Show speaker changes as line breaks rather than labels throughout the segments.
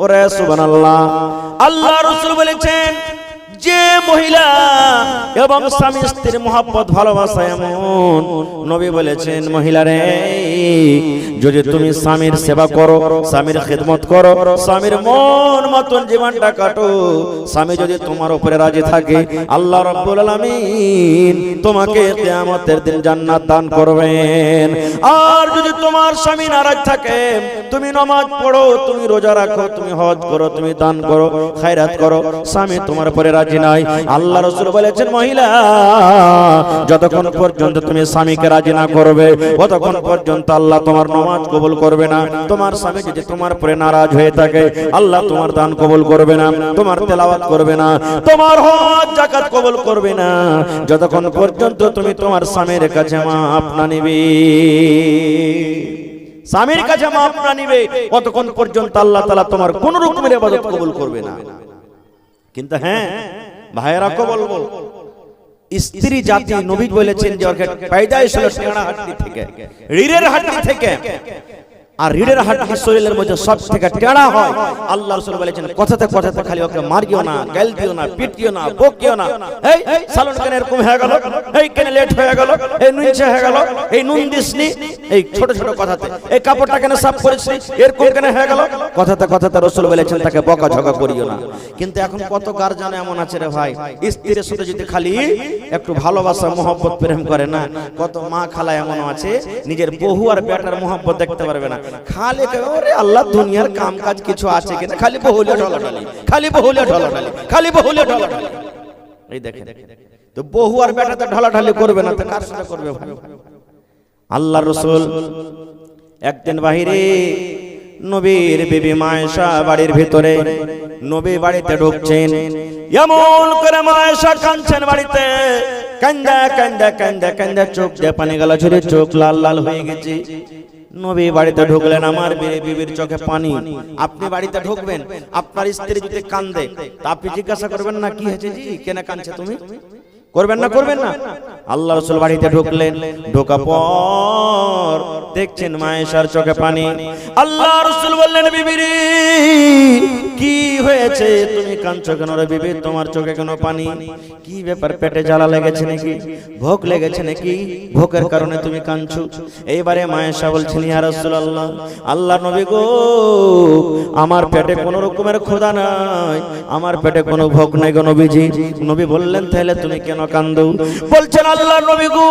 ওরে সুবহানাল্লাহ। আল্লাহ রাসূল বলেছেন যে মহিলা এবং স্বামী স্ত্রীর মহব্বত ভালোবাসা এমন, নবী বলেছেন মহিলারে যদি তুমি স্বামীর সেবা করো, স্বামীর খিদমত করো, স্বামীর মন মতন জীবনটা কাটো, স্বামী যদি তোমার উপরে রাজি থাকে আল্লাহ রাব্বুল আলামিন তোমাকে কিয়ামতের দিন জান্নাত দান করবেন। আর যদি তোমার স্বামী নারাজ থাকে, তুমি নামাজ পড়ো, তুমি রোজা রাখো, তুমি হজ করো, তুমি দান করো, খায়রাত করো, স্বামী তোমার উপরে রাজি নাই, আল্লাহ রাসূল বলেছেন মহিলা যতক্ষণ পর্যন্ত তুমি স্বামীকে রাজি না করবে ততক্ষণ পর্যন্ত আল্লাহ তোমার নামাজ কবুল করবে না। তোমার স্বামী যদি তোমার উপরে নারাজ হয়ে থাকে আল্লাহ তোমার দান কবুল করবে না, তোমার তেলাওয়াত করবে না, তোমার হজ যাকাত কবুল করবে না যতক্ষণ পর্যন্ত তুমি তোমার স্বামীর কাছে মাফ না নিবে। স্বামীর কাছে মাফ না নিবে ততক্ষণ পর্যন্ত আল্লাহ তাআলা তোমার কোন রকমের ইবাদত কবুল করবে না। কিন্তু হ্যাঁ ভাইয়েরা কো বলবো, স্ত্রী জাতি নবী বলেছেন যে ওকে পয়দাইশ হলো টেড়া হাড্ডি থেকে, রিড়ের হাড্ডি থেকে, আর রিড়ের হাড্ডি শরীরের মধ্যে সব থেকে টেড়া হয়। আল্লাহ রাসূল বলেছেন কথাতে কথাতে খালি ওকে মারিও না, গাল দিও না, পিটিও না, বকিও না, এই সালন কেন এরকম হয়ে গেল, এই কেন লেট হয়ে গেল, এই নুনছে হয়ে গেল, এই নুন দিসনি, এই ছোট ছোট কথাতে, এই কাপড়টা কেন সাফ করেছিস, এরকম কেন হয়ে গেল, কথাতে কথাতে রাসূল বলেছেন তাকে বকাঝকা করিও না। কিন্তু এখন কত গার্জিয়ান এমন আছে রে ভাই, স্ত্রীর সাথে যদি খালি একটু ভালোবাসা মহব্বত প্রেম করে না, কত মা খালা এমন আছে নিজের বহু আর বেটার মহব্বত দেখতে পারবে না, খালি ওরে আল্লাহ দুনিয়ার কাম কাজ কিছু আছে কিনা, খালি বহুলে ঢলাঢালি, খালি বহুলে ঢলাঢালি, খালি বহুলে ঢলাঢালি। এই দেখেন তো বহু আর বেটাতে ঢলাঢালি করবে না তো কার সাথে করবে ভাই? আল্লাহর রাসূল একদিন বাহিরে নবীর বিবি মা আয়েশা বাড়ির ভিতরে, নবী বাড়িতে ঢুকছেন, এমন করে মা আয়েশা কাঁদছেন বাড়িতে, কান্দা কান্দা কান্দা কান্দা চোখ দিয়ে পানি গলা ঝরে চোখ লাল লাল হয়ে গেছে। নবী বাড়িতে ঢুকলেন, আমার বিবির চোখে পানি। আপনি বাড়িতে ঢুকবেন, আপনার স্ত্রী যদি কান্দে তা আপনি জিজ্ঞাসা করবেন না কি হয়েছে জি, কেন কাঁদছে তুমি? করবেন না, করবেন না? আল্লাহ রাসূল বাড়িতে ঢুকলেন, ঢোকা পর দেখছেন মা আয়েশার চোখে পানি। আল্লাহ রাসূল বললেন বিবিরে কি হয়েছে, তুমি কাঁদছো কেন রে বিবি, তোমার চোখে কেন পানি? কি ব্যাপার, পেটে জ্বালা লেগেছে নাকি, ভোক লেগেছে নাকি, ভোকের কারণে তুমি কাঁদছো? এইবারে মা আয়েশা বলছেন ইয়া রাসূলুল্লাহ, আল্লাহ নবী গো আমার পেটে কোনো রকমের ক্ষুধা নাই, আমার পেটে কোনো ভোক নাই গো নবীজি। নবী বললেন তাহলে তুমি কেন কান্দো? বলছেন আল্লাহ নবী গো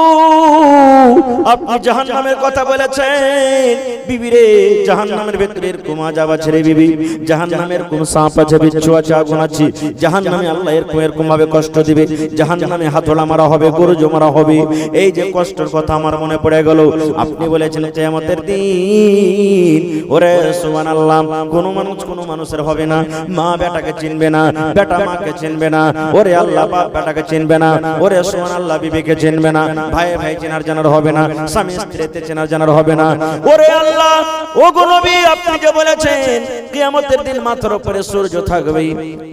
আপনি জাহান্নামের কথা বলেছেন, বিবি রে জাহান্নামের ভিতরে এরকম আযাব আছে রে বিবি, জাহান্নামের কোন সাপ আছে, বিচ্ছু আছে, আগুন আছে, জাহান্নামে আল্লাহ এরকম ভাবে কষ্ট দিবে, জাহান্নামে হাতড়া মারা হবে, গরুজো মারা হবে। এই যে কষ্টের কথা আমার মনে পড়ে গেল, আপনি বলেছেন কিয়ামতের দিন ওরে সুবহানাল্লাহ কোন মানুষের হবে না, মা বেটাকে চিনবে না, বেটা মাকে চিনবে না, ওরে আল্লাহ বাপ বেটাকে চিনবে না, ওরে সুবহানাল্লাহ বিবিকে চিনবে না, ভাই ভাই চেনার জানার হবে না, স্বামী স্ত্রীতে চেনার জানার হবে না। ওরে আল্লাহ ও গো নবী আপনি যে বলেছেন কিয়ামতের দিন মাথার উপরে সূর্য থাকবে,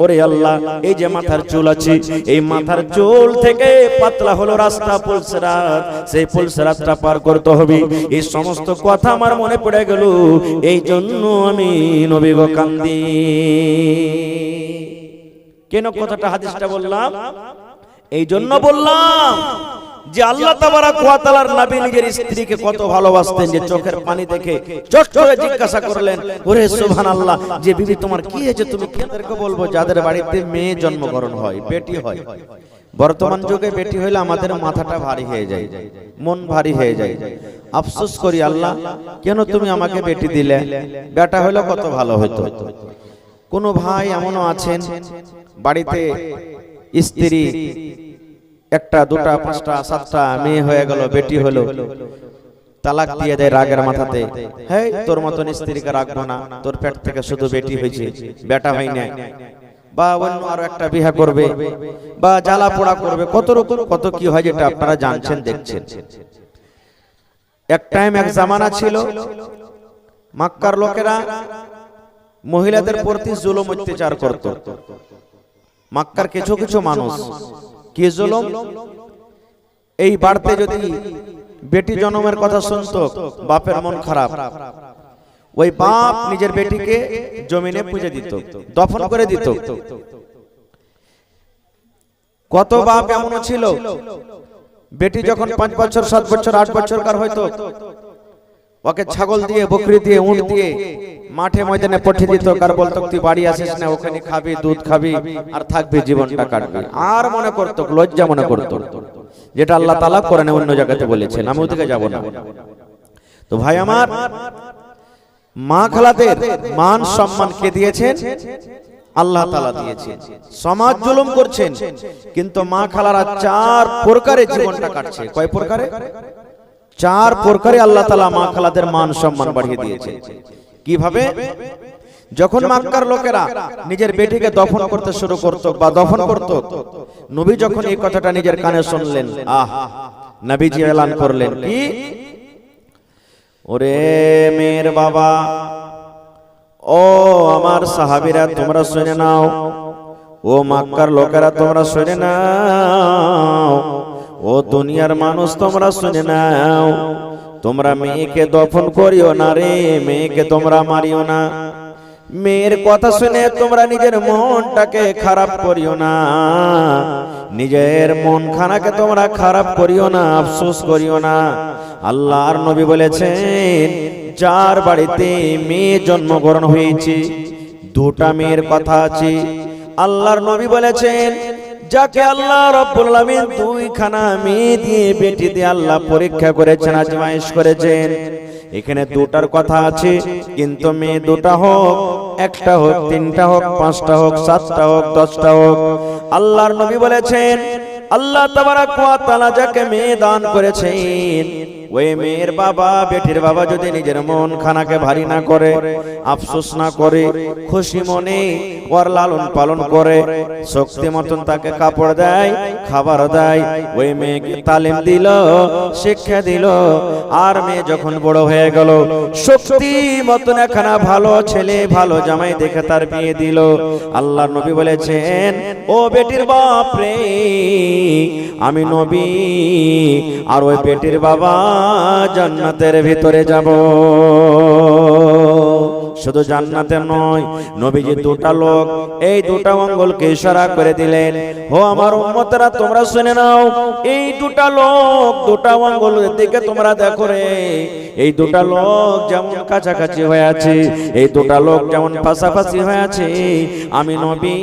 ওরে আল্লাহ এই যে মাথার চুল আছে, এই মাথার চুল থেকে পাতলা হলো রাস্তা পুলসিরাত, সেই পুলসিরাতটা পার করতে হবে। এই সমস্ত কথা আমার মনে পড়ে গেল, এই জন্য আমি নবী গো কান্দি। কেন কথাটা হাদিসটা বললাম? এই জন্য বললাম যে আল্লাহ তাবারাক ওয়া তাআলার নবী নিজের স্ত্রীকে কত ভালোবাসতেন, যে চোখের পানি দেখে চট করে জিজ্ঞাসা করলেন ওরে সুবহানাল্লাহ যে বিবি তোমার কি হয়েছে, তুমি কেদেরকে বলবো যাদের বাড়িতে মেয়ে জন্মগ্রহণ হয়, বেটি হয়। বর্তমান যুগে বেটি হইলে আমাদের মাথাটা ভারী হয়ে যায়, মন ভারী হয়ে যায়, আফসোস করি আল্লাহ কেন তুমি আমাকে বেটি দিলে, বেটা হইলে কত ভালো হতো। কোন ভাই এমনও আছেন বাড়িতে স্ত্রী একটা দুটা পাঁচটা সাতটা মেয়ে হয়ে গেল, বেটি হলো, তালাক দিয়ে দেয় রাগের মাথাতে, হেই তোর মতন স্ত্রীকে রাখবো না, তোর পেট থেকে শুধু বেটি হয়েছে, বেটা হয় না, বা অন্য আরো একটা বিয়ে করবে, বা জ্বালা পোড়া করবে, কত রকম কত কি হয় যেটা আপনারা জানছেন দেখছেন। এক টাইম এক জামানা ছিল মক্কার লোকেরা মহিলাদের প্রতি জুলুম অত্যাচার করত। মক্কার কিছু কিছু মানুষ কি জুলুম, এই বাড়তে যদি বেটি জন্মের কথা শুনতো বাপের মন খারাপ, ওই বাপ নিজের বেটিকে জমিনে পুঁজে দিত, দফন করে দিত। কত বাপ এমন ছিল, বেটি যখন 5 বছর 7 বছর 8 বছরকার হয়তো, ওকে ছাগল দিয়ে, বকরি দিয়ে, উট দিয়ে মাঠে ময়দানে পাঠিয়ে দিত। কার বলতো তুই বাড়ি আসিস না, ওখানে খাবি, দুধ খাবি আর থাকবি, জীবনটা কাটবি। আর মনে করতো, লজ্জা মনে করতো, যেটা আল্লাহ তাআলা কোরআনে অন্য জায়গাতে বলেছেন, আমি ওদিকে যাব না। তো ভাই আমার, মা খালাদের মান সম্মান কে দিয়েছেন? আল্লাহ তাআলা দিয়েছেন। সমাজ জুলুম করছেন, কিন্তু মা খালারা 4 প্রকারে জীবনটা কাটছে। কয় প্রকারে? 4 প্রকারে আল্লাহ তাআলা মা খালাদের মান সম্মান বাড়িয়ে দিয়েছে। কিভাবে? যখন মক্কার লোকেরা নিজের বেটিকে দফন করতে শুরু করত বা দফন করত, নবী যখন এই কথাটা নিজের কানে শুনলেন, নবীজি এলান করলেন কি, ওরে মেয়ের বাবা, ও আমার সাহাবীরা তোমরা শুনে নাও, ও মক্কার লোকেরা তোমরা শুনে নাও, ও দুনিয়ার মানুষ তোমরা শুনে নাও, তোমরা মেয়েকে দফন করিও না রে, মেয়েকে তোমরা মারিও না। মেয়ের কথা শুনে তোমরা নিজের মনটাকে খারাপ করিও না, নিজের মন খানাকে তোমরা খারাপ করিও না, আফসোস করিও না। আল্লাহর নবী বলেছেন, যার বাড়িতে মেয়ে জন্মগ্রহণ হয়েছে, 2টা মেয়ের কথা আছে, আল্লাহর নবী বলেছেন, যাকে আল্লাহ রাব্বুল আলামিন 2খানা মেয়ে দিয়ে, বেটি দিয়ে আল্লাহ পরীক্ষা করেছেন, আজমাইশ করেছেন, এখানে 2টার কথা আছে, কিন্তু মেয়ে 2টা হোক, 1টা হোক, 3টা হোক, 5টা হোক, 7টা হোক, 10টা হোক, আল্লাহর নবী বলেছেন, আল্লাহ তাবারাক ওয়া তাআলা যাকে মেয়ে দান করেছেন, ওই মেয়ের বাবা, বেটির বাবা যদি নিজের মন খানাকে ভারী না করে, আফসোস না করে, খুশি মনে ওর লালন পালন করে, শক্তি মতন তাকে কাপড় দেয়, খাবার দেয়, ওই মেয়েকে তালিম দিল, শিক্ষা দিল, আর মেয়ে যখন বড় হয়ে গেল, শক্তি মতন একখানা ভালো ছেলে, ভালো জামাই দেখে তার বিয়ে দিল, আল্লাহর নবী বলেছেন, ও বেটির বাপ রে, আমি নবী আর ওই বেটির বাবা জান্নাতের ভিতরে যাব। শুধু জান্নাতে নয়, নবীজি 2টা লোক, এই 2টা আঙ্গুলকে ইশারা করে দিলেন, ও আমার উম্মতরা তোমরা শুনে নাও, এই 2টা লোক, 2টা আঙ্গুলের দিকে তোমরা দেখো রে, এই 2টা লোক যেমন কাছাকাছি হয়ে আছে, এই 2টা লোক যেমন পাশাপাশি হয়ে আছে, আমি নবী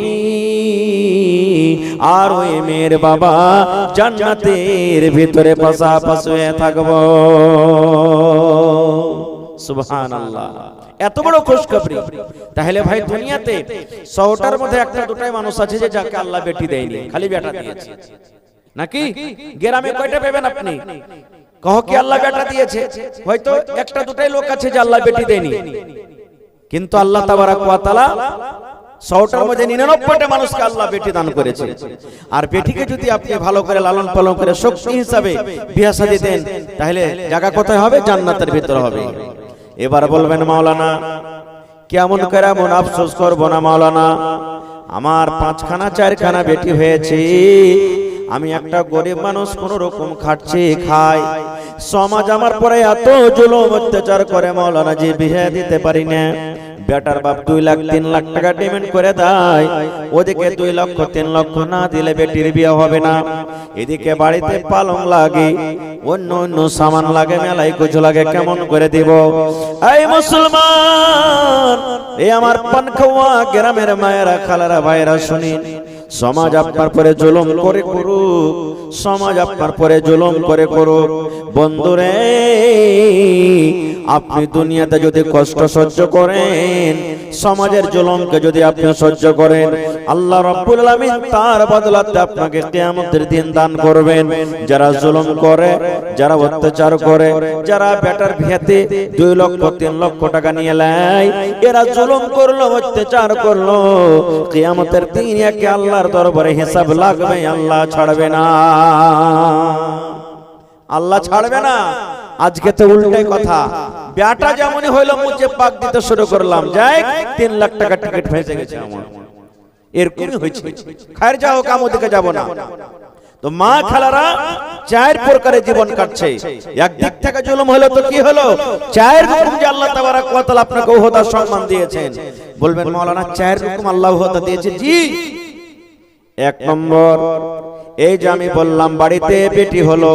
আর ওই মেয়ের বাবা জান্নাতের ভিতরে পাশাপাশি হয়ে থাকবো। সুবহানাল্লাহ, এত বড় খুশখবরি। তাহলে ভাই, দুনিয়াতে 100টার মধ্যে 1টা 2টাই মানুষ আছে যে যাকে আল্লাহ বেটি দেয়নি, খালি বেটা দিয়েছে। নাকি গ্রামে কয়টা পাবেন আপনি? কহ কি আল্লাহ বেটা দিয়েছে? হয়তো 1টা 2টাই লোক আছে যে আল্লাহ বেটি দেয়নি, কিন্তু আল্লাহ তাবারাক ওয়া তাআলা 100টার মধ্যে 99টা মানুষকে আল্লাহ বেটি দান করেছে। আর বেটিকে যদি আপনি ভালো করে লালন পালন করে শক্তি হিসাবে বিয়ে শাদী দেন, তাহলে জায়গা কোথায় হবে? জান্নাতের ভিতর হবে। এবার বলবেন, মাওলানা কেমন করে এমন আফসোস করবো না মাওলানা, আমার 5খানা 4খানা বেটি হয়েছে, আমি একটা গরিব মানুষ, কোন রকম খাচ্ছি, খাই, সমাজ আমার পরে এত জুলুম অত্যাচার করে মাওলানা, যে বিয়ে দিতে পারি না। বেটার বাপ 2 লাখ 3 লাখ টাকা ডিমান্ড করে দেয়, ওদিকে 2 লক্ষ 3 লক্ষ না দিলে বেটির বিয়ে হবে না, এদিকে বাড়িতে পালং লাগে, অন্য অন্য সামান লাগে, মেলাই কিছু লাগে, কেমন করে দিব? এই মুসলমান, এই আমার পানখাওয়া গ্রামের মায়েরা, খালারা, ভাইরা, শুনিন, সমাজ আপনার পরে জুলুম করে করুক, সমাজ আপনার পরে জুলুম করে করুক, বন্ধুরে, আপনি দুনিয়াতে যদি কষ্ট সহ্য করেন, সমাজের জুলুমকে যদি আপনি সহ্য করেন, আল্লাহ রাব্বুল আলামিন তার বদলাতে আপনাকে কিয়ামতের দিন দান করবেন। যারা জুলুম করে, যারা অত্যাচার করে, যারা বেটার বিয়েতে 2 লক্ষ 3 লক্ষ টাকা নিয়ে নেয়, এরা জুলুম করলো, অত্যাচার করলো, কিয়ামতের দিন একে আল্লাহর দরবারে হিসাব লাগবে, আল্লাহ ছাড়বে না, আল্লাহ ছাড়বে না। আজকে তো উল্টাই কথা, বেটা যেমনই হইলো মুজে পাক দিতে শুরু করলাম, যাই 3 লাখ টাকা টিকিট ফেসে গেছে আমার, এরকমই হয়েছে। খায়ের যাও, কাম ওদিকে যাব না। তো মা খালারা চার প্রকারে জীবন কাটছে। একদিক থেকে জুলুম হলো তো কি হলো, চার রকম যে আল্লাহ তাবারক ওয়া তাআলা আপনাকে ওহদা সম্মান দিয়েছেন। বলবেন মাওলানা চার রকম আল্লাহ ওহদা দিয়েছে। জি, এক নম্বর এই যে আমি বললাম বাড়িতে বেটি হলো,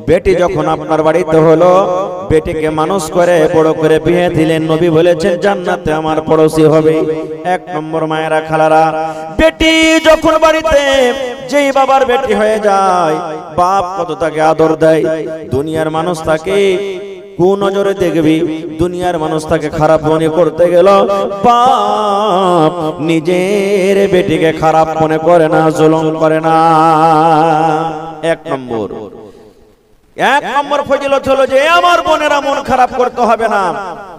বেটি যখন আপনার বাড়িতে হলো, বেটিকে মানুষ করে বড় করে বিয়ে দিলেন, নবী বলেছেন জান্নাতে আমার পড়োশি হবে। এক নম্বর মায়েরা খালারা, বেটি যখন বাড়িতে যেই বাবার বেটি হয়ে যায়, বাপ কত তাকে আদর দেয়, দুনিয়ার মানুষ তাকে কোন নজরে দেখবি, দুনিয়ার মানুষ তাকে খারাপ মনে করতে গেল, বাপ নিজের বেটিকে খারাপ মনে করে না, জুলুম করে না। এক নম্বর ফজিলত হলো যে আমার বোনেরা মন খারাপ করতে হবে না।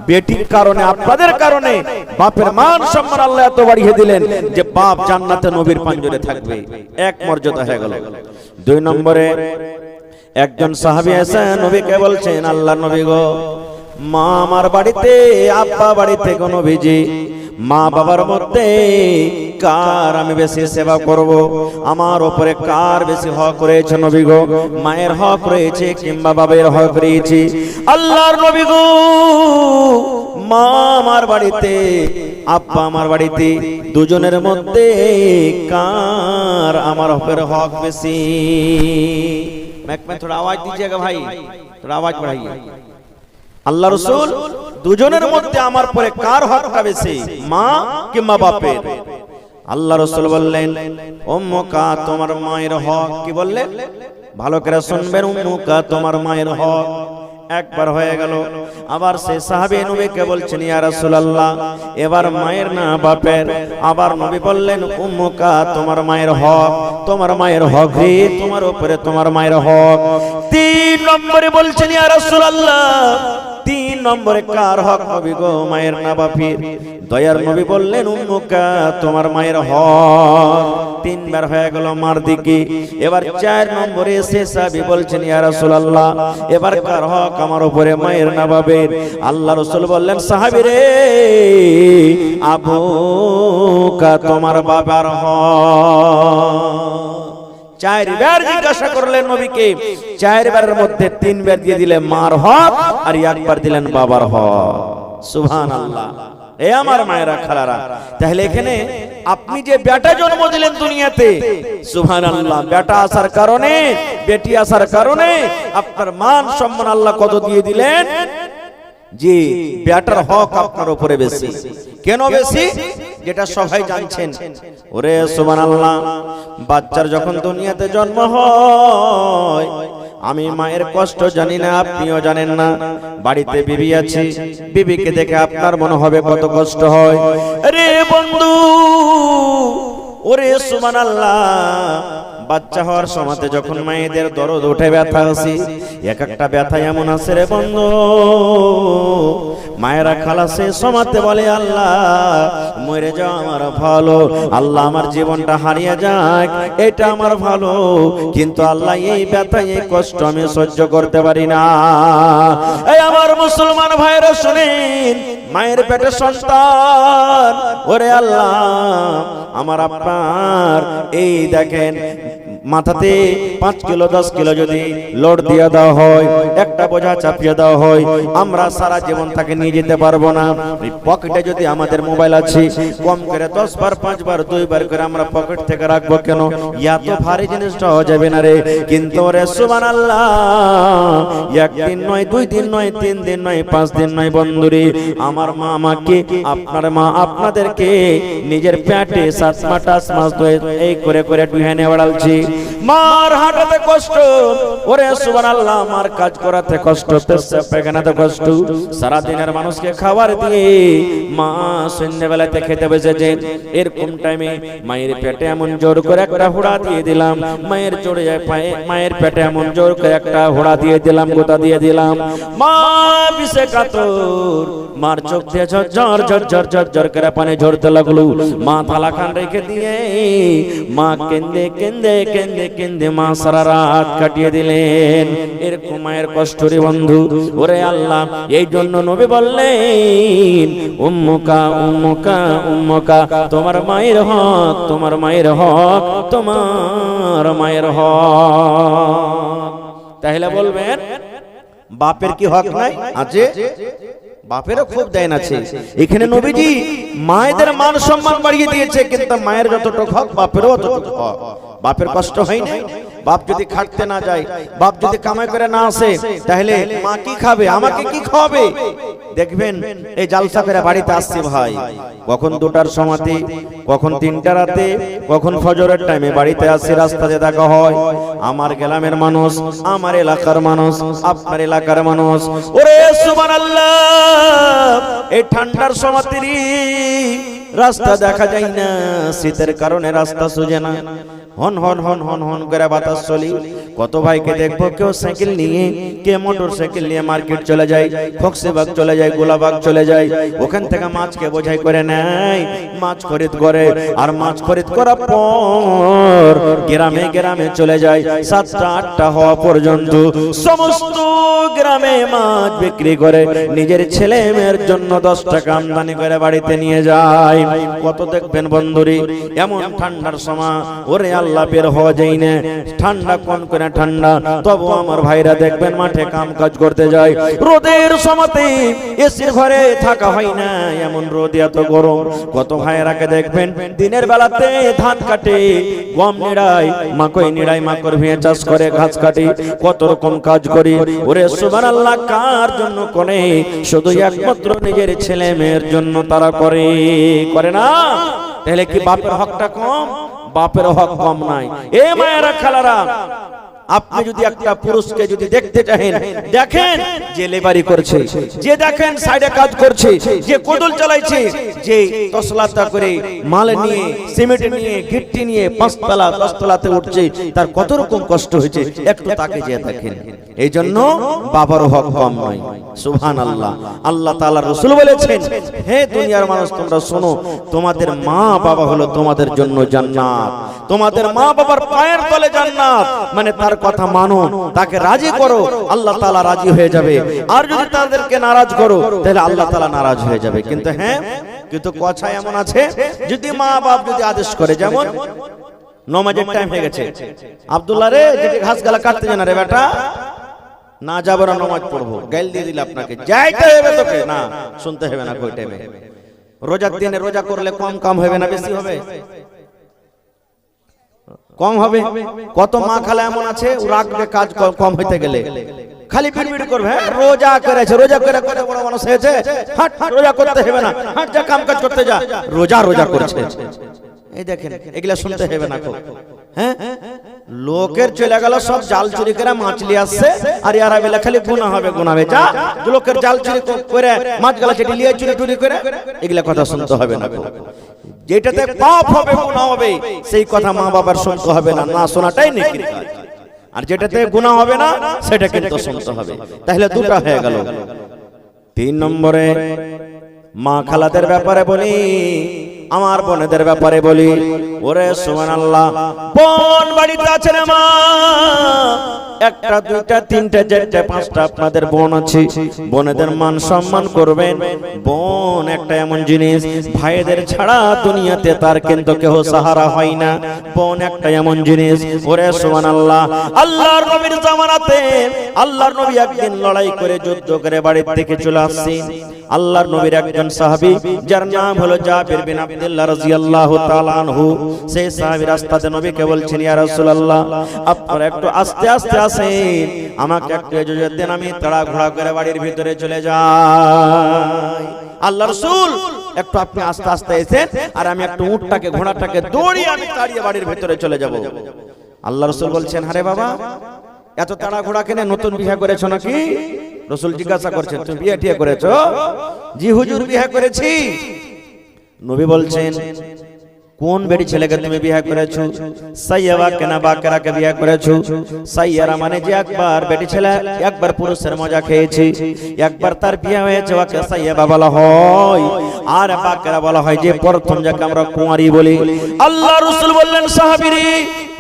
বেটির কারণে, আপনাদের কারণে বাপের মান সম্মান আল্লাহ এত বাড়িয়ে দিলেন যে বাপ জান্নাতে নবীর পাঞ্জরে থাকবে। এক মর্যাদা হয়ে গেল। দুই নম্বরে একজন সাহাবী এসে নবীকে বলছেন, আল্লাহ নবী গো, মা আমার বাড়িতে, আব্বা বাড়িতে কোনো নবীজি, মা বাবার মধ্যে কার আমি বেশি সেবা করব, আমার উপরে কার বেশি হক রয়েছে নবী গো, মায়ের হক রয়েছে কিংবা বাবার হক রয়েছে? আল্লাহর নবী গো, মা আমার বাড়িতে, আব্বা আমার বাড়িতে, দুজনের মধ্যে কার আমার উপরে হক বেশি? थोड़ा आवाज दीजिएगा भाई, थोड़ा आवाज बढ़ाइए। আল্লাহ রাসূল দুজনের মধ্যে আমার পরে কার হকটা বেশি, মা কিংবা বাপের? আল্লাহ রাসূল বললেন, উম্মুকা, তোমার মায়ের হক। কি বললেন? ভালো করে শুনবেন, উম্মুকা, তোমার মায়ের হক। একবার হয়ে গেল, আবার সেই সাহাবী নবীকে বলছেন, ইয়া রাসূলুল্লাহ, এবার মায়ের না বাপের? আবার নবী বললেন, উম্মুকা, তোমার মায়ের হক, তোমার মায়ের হক রে, তোমার উপরে তোমার মায়ের হক। তিন নম্বরে বলছেন, ইয়া রাসূলুল্লাহ, তিন নম্বরে কার হক নবী গো, মায়ের না বাপের? দয়ার নবী বললেন, উম্মুকা, তোমার মায়ের হক। তিনবার হয়ে গেল মার দিকে। এবার চার নম্বরে এসে সাহাবী বলছেন, ইয়া রাসূলুল্লাহ, এবার কার হক আমার উপরে, মায়ের না বাপের? আল্লাহ রাসূল বললেন, সাহাবী রে, আবুকা, তোমার বাবার হক। চারবার জিজ্ঞাসা করলেন নবীকে, চারবারের মধ্যে তিনবার দিয়ে দিলেন মার হক আর একবার দিলেন বাবার হক। সুবহানাল্লাহ। এ আমার মায়েরা খালারা, তাহলে এখানে আপনি যে বেটা জন্ম দিলেন দুনিয়াতে, সুবহানাল্লাহ, বেটা আসার কারণে, বেটি আসার কারণে আপনার মান সম্মান আল্লাহ কত দিয়ে দিলেন। জি, বেটার হক আপনার উপরে বেশি। কেন বেশি? যেটা সবাই জানছেন। ওরে সুবহানাল্লাহ, বাচ্চার যখন দুনিয়াতে জন্ম হয়, আমি মায়ের কষ্ট জানি না, আপনিও জানেন না। বাড়িতে বিবি আছে, বিবিকে দেখে আপনার মনে হবে কত কষ্ট হয়। আরে বন্ধু, ওরে সুবহানাল্লাহ, বাচ্চা হওয়ার সময়তে যখন মায়েদের দরদ ওঠে, ব্যথা আছে, এক একটা ব্যথা এমন আছে রে বন্ধু, মায়েরা খালাসে সময়তে বলে, আল্লাহ মরে যাও আমার ভালো, আল্লাহ আমার জীবনটা হারিয়ে যাক এটা আমার ভালো, কিন্তু আল্লাহ এই ব্যথা, এই কষ্ট আমি সহ্য করতে পারি না। এই আমার মুসলমান ভাইরা শুনেন, মায়ের পেটে সন্তান, ওরে আল্লাহ আমার আপনার এই দেখেন মাথাতে 5 কিলো 10 কিলো যদি লোড দিয়ে দেওয়া হয়, একটা বোঝা চাপিয়ে দেওয়া হয়, আমরা সারা জীবন তাকে নিয়ে যেতে পারবো না। পকেটে যদি আমাদের মোবাইল আছে, কম করে 10 বার 5 বার 2 বার করে আমরা পকেট থেকে রাখবো কেন? এত ভারী জিনিসটা হয়ে যাবে না রে। কিন্তু রে সুবহানাল্লাহ, একদিন নয়, 2 দিন নয়, 3 দিন নয়, 5 দিন নয় বন্ধুরে, আমার মা আমাকে, আপনার মা আপনাদেরকে নিজের পেটে 7 মাস 8 মাস ধরে এই করে করে টুহানে বাড়ালছে। মার হাঁটাতে কষ্ট, ওরে সুবহানাল্লাহ, মার কাজ করাতে কষ্ট, পেশাব পায়খানাতে কষ্ট, সারা দিনের মানুষকে খাবার দিয়ে মা সন্ধ্যাবেলাতে খেতে বসেছে, এরকম টাইমে মায়ের পেটে এমন জোর করে একটা হুড়া দিয়ে দিলাম, মায়ের চড়ে যায় পায়ে, মায়ের পেটে এমন জোর করে একটা হুড়া দিয়ে দিলাম, গোতা দিয়ে দিলাম, মা বিষে কাতর, মার চোখ দিয়ে ঝরঝর ঝরঝর ঝরঝর করে পানি ঝরতে লাগলো। মা থালা খান রেখে দিয়ে মা কেন্দে কেন্দে কেন্দে কেন্দে মা সারা রাত কাটিয়ে দিলেন। এরকম মায়ের কষ্ট রে বন্ধু। ওরে আল্লাহ, এই জন্য নবী বললেন উম্মুকা উম্মুকা উম্মুকা, তোমার মায়ের হক, তোমার মায়ের হক, তোমার মায়ের হক। তাহলে বলবেন বাপের কি হক নাই? আছে, বাপেরও খুব দেন আছে। এখানে নবীজি মায়েদের মান সম্মান বাড়িয়ে দিয়েছে, কিন্তু মায়ের যতটুকু হক বাপেরও ততটুকু হক। বাপের কষ্ট হয় না? বাপ যদি খাটতে না যায়, বাপ যদি কামাই করে না আসে, তাহলে মা কি খাবে, আমাকে কি খাওয়াবে? দেখবেন এই জালসা করে বাড়িতে আসছে ভাই, কখন 2টার সময়তে, কখন 3টা রাতে, কখন ফজরের টাইমে বাড়িতে আসছে, রাস্তাতে দেখা হয় আমার গ্রামের মানুষ, আমার এলাকার মানুষ, আপনার এলাকার মানুষ। ওরে সুবহানাল্লাহ, এই ঠান্ডার সময়তে রাস্তা দেখা যায় না, শীতের কারণে রাস্তা সোজে না, হন হন হন হন হন করে বাতাস চলি। কত ভাইকে দেখবো কেউ সাইকেল নিয়ে, কে মোটর সাইকেল নিয়ে মার্কেট চলে যায়, খোকসেবাগ চলে যায়, গোলাবাগ চলে যায়, ওখান থেকে মাছকে বোঝাই করে নেয়, মাছ খরিদ করে, আর মাছ খরিদ করার পর গ্রামে গ্রামে চলে যায়। 7টা 8টা হওয়া পর্যন্ত সমস্ত গ্রামে মাছ বিক্রি করে নিজের ছেলে মেয়ের জন্য 10 টাকা আমদানি করে বাড়িতে নিয়ে যায়। কত দেখবেন বন্ধুরি এমন ঠান্ডার সময়, ওরে আল্লাহ বের হওয়া যায় না, ঠান্ডা কোন কোন ঠান্ডা, তবু আমার ভাইরা দেখবেন মাঠে কাম কাজ করতে যায়। রোদের সময়তে এসির ঘরে থাকা হয় না, এমন রোদ, এত গরম। কত ভাইরাকে দেখবেন দিনের বেলাতে ধান কাটে, গম নিড়াই, মাকই নিড়াই, মাকড় ভিয়ে চাষ করে, ঘাস কাটে, কত রকম কাজ করি। ওরে সুবহানাল্লাহ, কার জন্য করে? শুধু একমাত্র নিজের ছেলে মেয়ের জন্য তারা করে, করে না? তাহলে কি বাপের হকটা কম? বাপের হক কম নাই। এ মায়েরা খালারা, আপনি যদি একটা পুরুষকে যদি দেখতে চাহেন, দেখেন যে লেবারি করছে, যে দেখেন সাইডে কাজ করছে, যে কোদল চালাইছে, যে তসলাতা করে মাল নিয়ে, সিমেন্ট নিয়ে, গিট্টি নিয়ে 5 তলা 10 তলাতে উঠছে, তার কত রকম কষ্ট হয়েছে, একটু তাকে যে দেখেন। এই জন্য বাবার হক কম নয়। সুবহানাল্লাহ, আল্লাহ তাআলার রাসূল বলেছেন, হে দুনিয়ার মানুষ তোমরা শোনো, তোমাদের মা বাবা হলো তোমাদের জন্য জান্নাত, তোমাদের মা বাবার পায়ের তলে জান্নাত। মানে তার কথা মানো, তাকে রাজি করো, আল্লাহ তাআলা রাজি হয়ে যাবে। আর যদি তাদেরকে নারাজ করো, তাহলে আল্লাহ তাআলা নারাজ হয়ে যাবে। কিন্তু হ্যাঁ, কিন্তু কথা এমন আছে, যদি মা বাপ যদি আদেশ করে, যেমন নামাজের টাইম হয়ে গেছে, আব্দুল্লাহ রে যেটি ঘাস গালা কাটতে জানা রে বেটা, না যাবো না, নামাজ পড়বো, গাইল দিয়ে দিল আপনাকে, যাইতে হবে তোকে, না শুনতে হবে না। কই টাইমে রোজার দিনে রোজা করলে কম কাম হবে না বেশি হবে? কম হবে। কত মা খালা এমন আছে, ও রাখবে কাজ কম হইতে গেলে, খালি বিড়বিড় করবে, রোজা করেছে, রোজা করে করে বড় মানুষ হয়েছে, হাট রোজা করতে হবে না, হাট যা কাম কাজ করতে যা, রোজা রোজা করছে। এই দেখেন, এগুলা শুনতে হবে না। হ্যাঁ, লোকের চলে গেল সব জাল চুরি করে মাছ নিয়ে আসছে, আর ইয়ারা বেলা খালি গুনাহ হবে, গুনাহ হবে। যা লোকের জাল চুরি করে মাছ গালা চেটে নিয়ে চুরি টুরি করে, এগুলা কথা শুনতে হবে না। যেটাতে পাপ হবে, গুনাহ হবে, সেই কথা মা বাবার শুনতে হবে না, না শোনাটাই নেকির কাজ। আর যেটাতে গুনাহ হবে না, সেটা কিন্তু শুনতে হবে। তাহলে দুটো হয়ে গেল। 3 নম্বরে মা খালাদের ব্যাপারে বলি, আমার বোনেদের ব্যাপারে বলি। ওরে সুবহানাল্লাহ, বোন বাড়িতে আছে রে মা, 1টা 2টা 3টা 4টা 5টা আপনাদের বোন আছে, বোনেদের মান সম্মান করবেন। বোন একটা এমন জিনিস, ভাইদের ছাড়া দুনিয়াতে তার কিন্তু কেউ সাহারা হয় না। বোন একটা এমন জিনিস। ওরে সুবহানাল্লাহ, আল্লাহর নবীর জামানাতে আল্লাহর নবী একদিন লড়াই করে যুদ্ধ করে বাড়ির থেকে চলে আসছেন। আল্লাহর নবীর একজন সাহাবী, যার নাম হলো জাবির বিন আব্দুল্লাহ রাদিয়াল্লাহু তাআলা আনহু, সেই সাহাবী রাস্তাতে নবীকে বলছেন, ইয়া রাসূলুল্লাহ, আপনারা একটু আস্তে আস্তে আসেন, আমাকে একটু ইজাজত দেন, আমি তাড়া ঘোড়া করে বাড়ির ভিতরে চলে যাই। আল্লাহ রাসূল, একটু আপনি আস্তে আস্তে এসেন, আর আমি একটু উটটাকে ঘোড়াটাকে দৌড়িয়ে আমি তাড়িয়ে বাড়ির ভিতরে চলে যাব। আল্লাহ রাসূল বলছেন, আরে বাবা, এত তাড়া ঘোড়া কেনে, নতুন বিয়ে করেছো নাকি? রাসূল জিজ্ঞাসা করছেন, তুমি বিয়ে টিয়ে করেছো? জি হুজুর, বিয়ে করেছি। নবী বলছেন, কোন বেটি ছেলেকে তুমি বিয়ে করেছো? সাইয়্যাবা কেনা বাকেরাকে বিয়ে করেছো? সাইয়্যারা মানে যে একবার বেটি ছেলে একবার পুরুষের মজা খেয়েছে, একবার তার বিয়ে হয়েছে, ওকে সাইয়্যাবা বলা হয়। আর বাকেরা বলা হয় যে প্রথম যাকে আমরা কুঁয়ারি বলি। আল্লাহ রাসূল বললেন, সাহাবীরে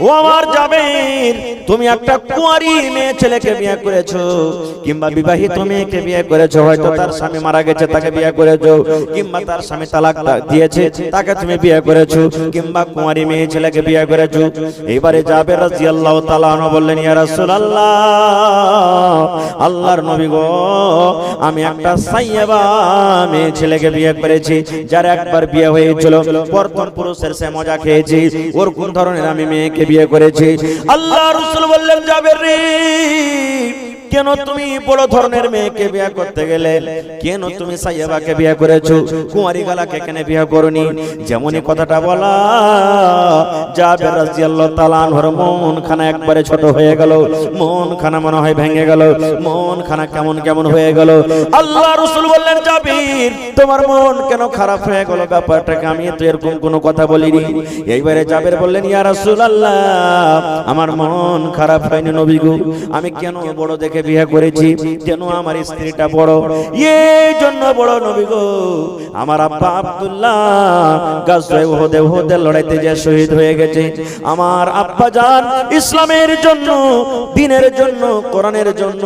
ও আমার জাবের, তুমি একটা কুঁয়ারি মেয়ে ছেলেকে বিয়ে করেছো, কিংবা বিবাহিত মেয়েকে বিয়ে করেছো, হয়তো তার স্বামী মারা গেছে তাকে বিয়ে করেছো, কিংবা তার স্বামী তালাক দিয়েছে তাকে তুমি বিয়ে করেছো, কিংবা কুঁয়ারি মেয়ে ছেলেকে বিয়ে করেছো। এবারে জাবের রাদিয়াল্লাহু তাআলা আনহু বললেন, ইয়া রাসূলুল্লাহ, আল্লাহর নবী গো, আমি একটা সাইয়্যিবা মেয়ে ছেলেকে বিয়ে করেছি, যার একবার বিয়ে হয়েছিল, প্রথম পুরুষের সে মজা খেয়েছি, ওর কোন ধরনের আমি মেয়েকে বিয়ে করেছি। আল্লাহ রাসূল বললেন, জাবের রে, কেন তুমি বড় ধরনের মেয়েকে বিয়ে করতে গেলে? কেন তুমি সাইয়্যিবাকে বিয়ে করেছো, কুঁয়ারি গালাকে কেন বিয়ে করনি? যেমনই কথাটা বলা, জাবের রাদিয়াল্লাহু তাআলা আনহুর মন খানা একবারে ছোট হয়ে গেল, মন খানা মনে হয় ভেঙে গেল, মন খানা কেমন কেমন হয়ে গেল। আল্লাহ রাসূল বললেন, জাবির, তোমার মন কেন খারাপ হয়ে গেল? ব্যাপারটাকে আমি তো এরকম কোনো কথা বলিনি। এইবারে জাবের বললেন, ইয়া রাসূলুল্লাহ, আমার মন খারাপ হয়নি নবী গো, আমি কেন বড় দেখে বিয়ে করেছি, যেন আমার স্ত্রীটা বড়, এই জন্য বড় নবী গো। আমার আব্বা আব্দুল্লাহ গাজওয়ে উহুদের লড়াইতে যে শহীদ হয়ে গেছে, আমার আব্বা জান ইসলামের জন্য, দ্বীনের জন্য, কোরআনের জন্য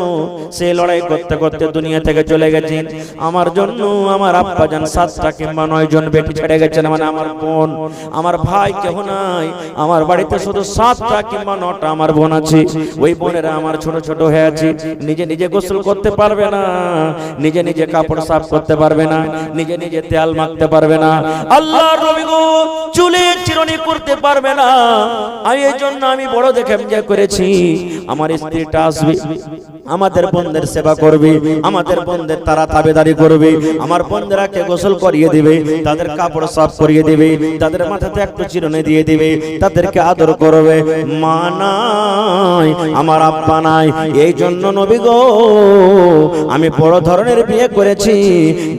সে লড়াই করতে করতে দুনিয়া থেকে চলে গেছেন। আমার জন্য আমার আব্বা জান 7টা কিংবা 9 জন বেটি ছেড়ে গেছেন, মানে আমার বোন, আমার ভাই কেহ নাই, আমার বাড়িতে শুধু 7টা কিংবা 9টা আমার বোন আছে। ওই বোনেরা আমার ছোট ছোট হয়ে আছে, নিজে নিজে গোসল করতে পারবে না, নিজে নিজে কাপড় সাফ করতে পারবে না, নিজে নিজে তেল মাখতে পারবে না, আল্লাহর নবী গো চুলে চিরুনি করতে পারবে না। এই জন্য আমি বড় দেখে বিয়ে করেছি, আমার স্ত্রীটা আসবে, আমাদের বোনদের সেবা করবে, আমাদের বোনদের তারা তাবেদারি করবে, আমার বোনদেরকে গোসল করিয়ে দিবে, তাদের কাপড় সাফ করিয়ে দিবে, তাদের মাথাতে একটু চিরুনি দিয়ে দিবে, তাদেরকে আদর করবে। মা নাই, আমার আব্বা নাই, এই জন্য নবী গো আমি বড় ধরনের বিয়ে করেছি,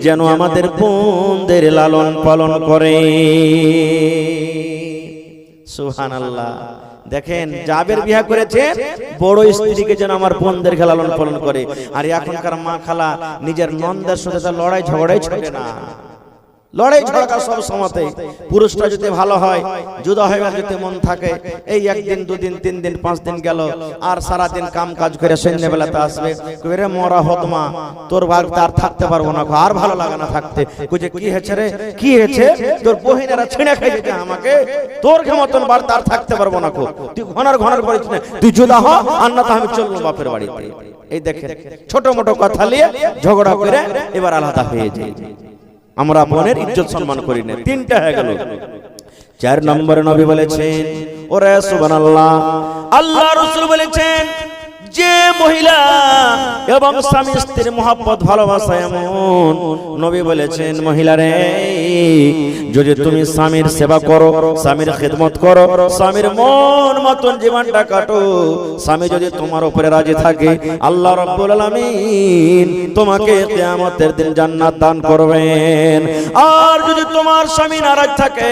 যেন আমাদের বোনদের লালন পালন করে। সুবহানাল্লাহ। দেখেন, জাবের বিয়ে করেছে বড় স্ত্রীকে, যেন আমার বোনদের লালন পালন করে। আর এখনকার মা খালা নিজের নন্দের সাথে তার লড়াই ঝগড়াই ছোটে না, লড়াই ঝগড়া সব সময়তে। পুরুষটা যদি ভালো হয়, জুদা হয়ে যদি মন থাকে, এই 1 দিন 2 দিন 3 দিন 5 দিন গেল, আর সারা দিন কাম কাজ করে সন্ধ্যাবেলাতে আসবে, কইরে মরা হতমা, তোর ভাগ তার থাকতে পারবো না, আর ভালো লাগে না থাকতে। কইছে কি হয়েছে রে, কি হয়েছে? তোর বহিনেরা ছিঁড়ে খাই দিতে আমাকে, তোর মতন বার তার থাকতে পারবো না, তুই ঘনার করিস না, তুই জুদা হ, আর না তো আমি চলবো বাপের বাড়িতে। এই দেখেন, ছোট মোটো কথা নিয়ে ঝগড়া করে এবার আলাদা হয়ে যায়। আমরা বোনের ইজ্জত সম্মান করি না। 3টা হয়ে গেল। 4 নম্বরে নবী বলেছেন, ওরে সুবহানাল্লাহ, আল্লাহ রাসূল বলেছেন, যে মহিলা এবং স্বামী স্ত্রীর মহব্বত ভালোবাসা এমন, নবী বলেছেন, মহিলারে, যদি তুমি স্বামীর সেবা করো, স্বামীর খিদমত করো, স্বামীর মন মতন জীবনটা কাটো, স্বামী যদি তোমার উপরে রাজি থাকে, আল্লাহ রাব্বুল আলামিন তোমাকে কিয়ামতের দিন জান্নাত দান করবেন। আর যদি তোমার স্বামী নারাজ থাকে,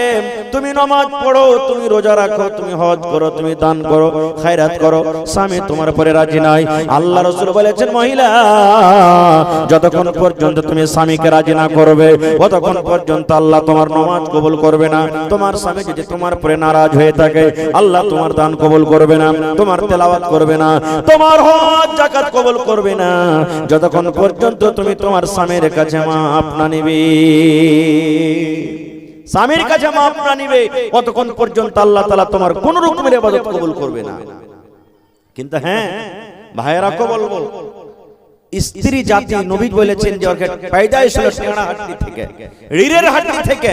তুমি নামাজ পড়ো, তুমি রোজা রাখো, তুমি হজ করো, তুমি দান করো, খায়রাত করো, স্বামী তোমার উপরে রাজি নাই, আল্লাহ রাসূল বলেছেন, মহিলা, যতক্ষণ পর্যন্ত তুমি স্বামীকে রাজি না করবে, ততক্ষণ পর্যন্ত আল্লাহ তোমার নামাজ কবুল করবে না। তোমার স্বামী যদি তোমার উপরে নারাজ হয়ে থাকে, আল্লাহ তোমার দান কবুল করবে না, তোমার তেলাওয়াত করবে না, তোমার হজ যাকাত কবুল করবে না, যতক্ষণ পর্যন্ত তুমি তোমার স্বামীর কাছে মাপ না নিবে। স্বামীর কাছে মাপ না নিবে, ততক্ষণ পর্যন্ত আল্লাহ তাআলা তোমার কোন রকমের ইবাদত কবুল করবে না। কিন্তু হ্যাঁ ভাইয়েরা, বলবো, স্ত্রী জাতি নবী বলেছেন যে ওকে পয়দাইশ হলো টেঁড়া হাড্ডি থেকে, রিড়ের হাড্ডি থেকে,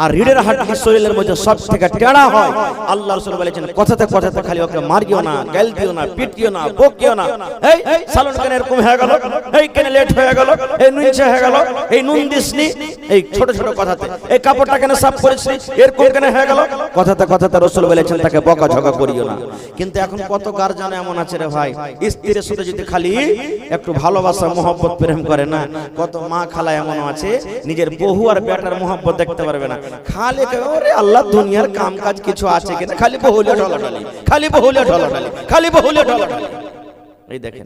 আর রিড়ের হাড্ডি শরীরের মধ্যে সব থেকে টেঁড়া হয়। আল্লাহ রাসূল বলেছেন, কথাতে কথাতে খালি ওকে মারিও না, গাল দিও না, পিটিও না, বকিও না। এই সালন কেন এরকম হয়ে গেল, এই কেন লেট হয়ে গেল, এই নুনছে হয়ে গেল, এই নুন দিসনি, এই ছোট ছোট কথাতে, এই কাপড়টা কেন সাফ করিসনি, এরকম কেন হয়ে গেল, কথাতে কথাতে রাসূল বলেছেন তাকে বকাঝকা করিও না। কিন্তু এখন কত গার্জিয়ান এমন আছে রে ভাই, স্ত্রীর সাথে যদি খালি একটু ভালোবাসা মহব্বত প্রেম করে না, কত মা খালা এমন আছে নিজের বহু আর বেটার মহব্বত দেখতে পারবে না, খালি ওরে আল্লাহ দুনিয়ার কাম কাজ কিছু আছে কিনা, খালি বহুলিয়া ঢলাঢালি, খালি বহুলিয়া ঢলাঢালি, খালি বহুলিয়া ঢলাঢালি। এই দেখেন,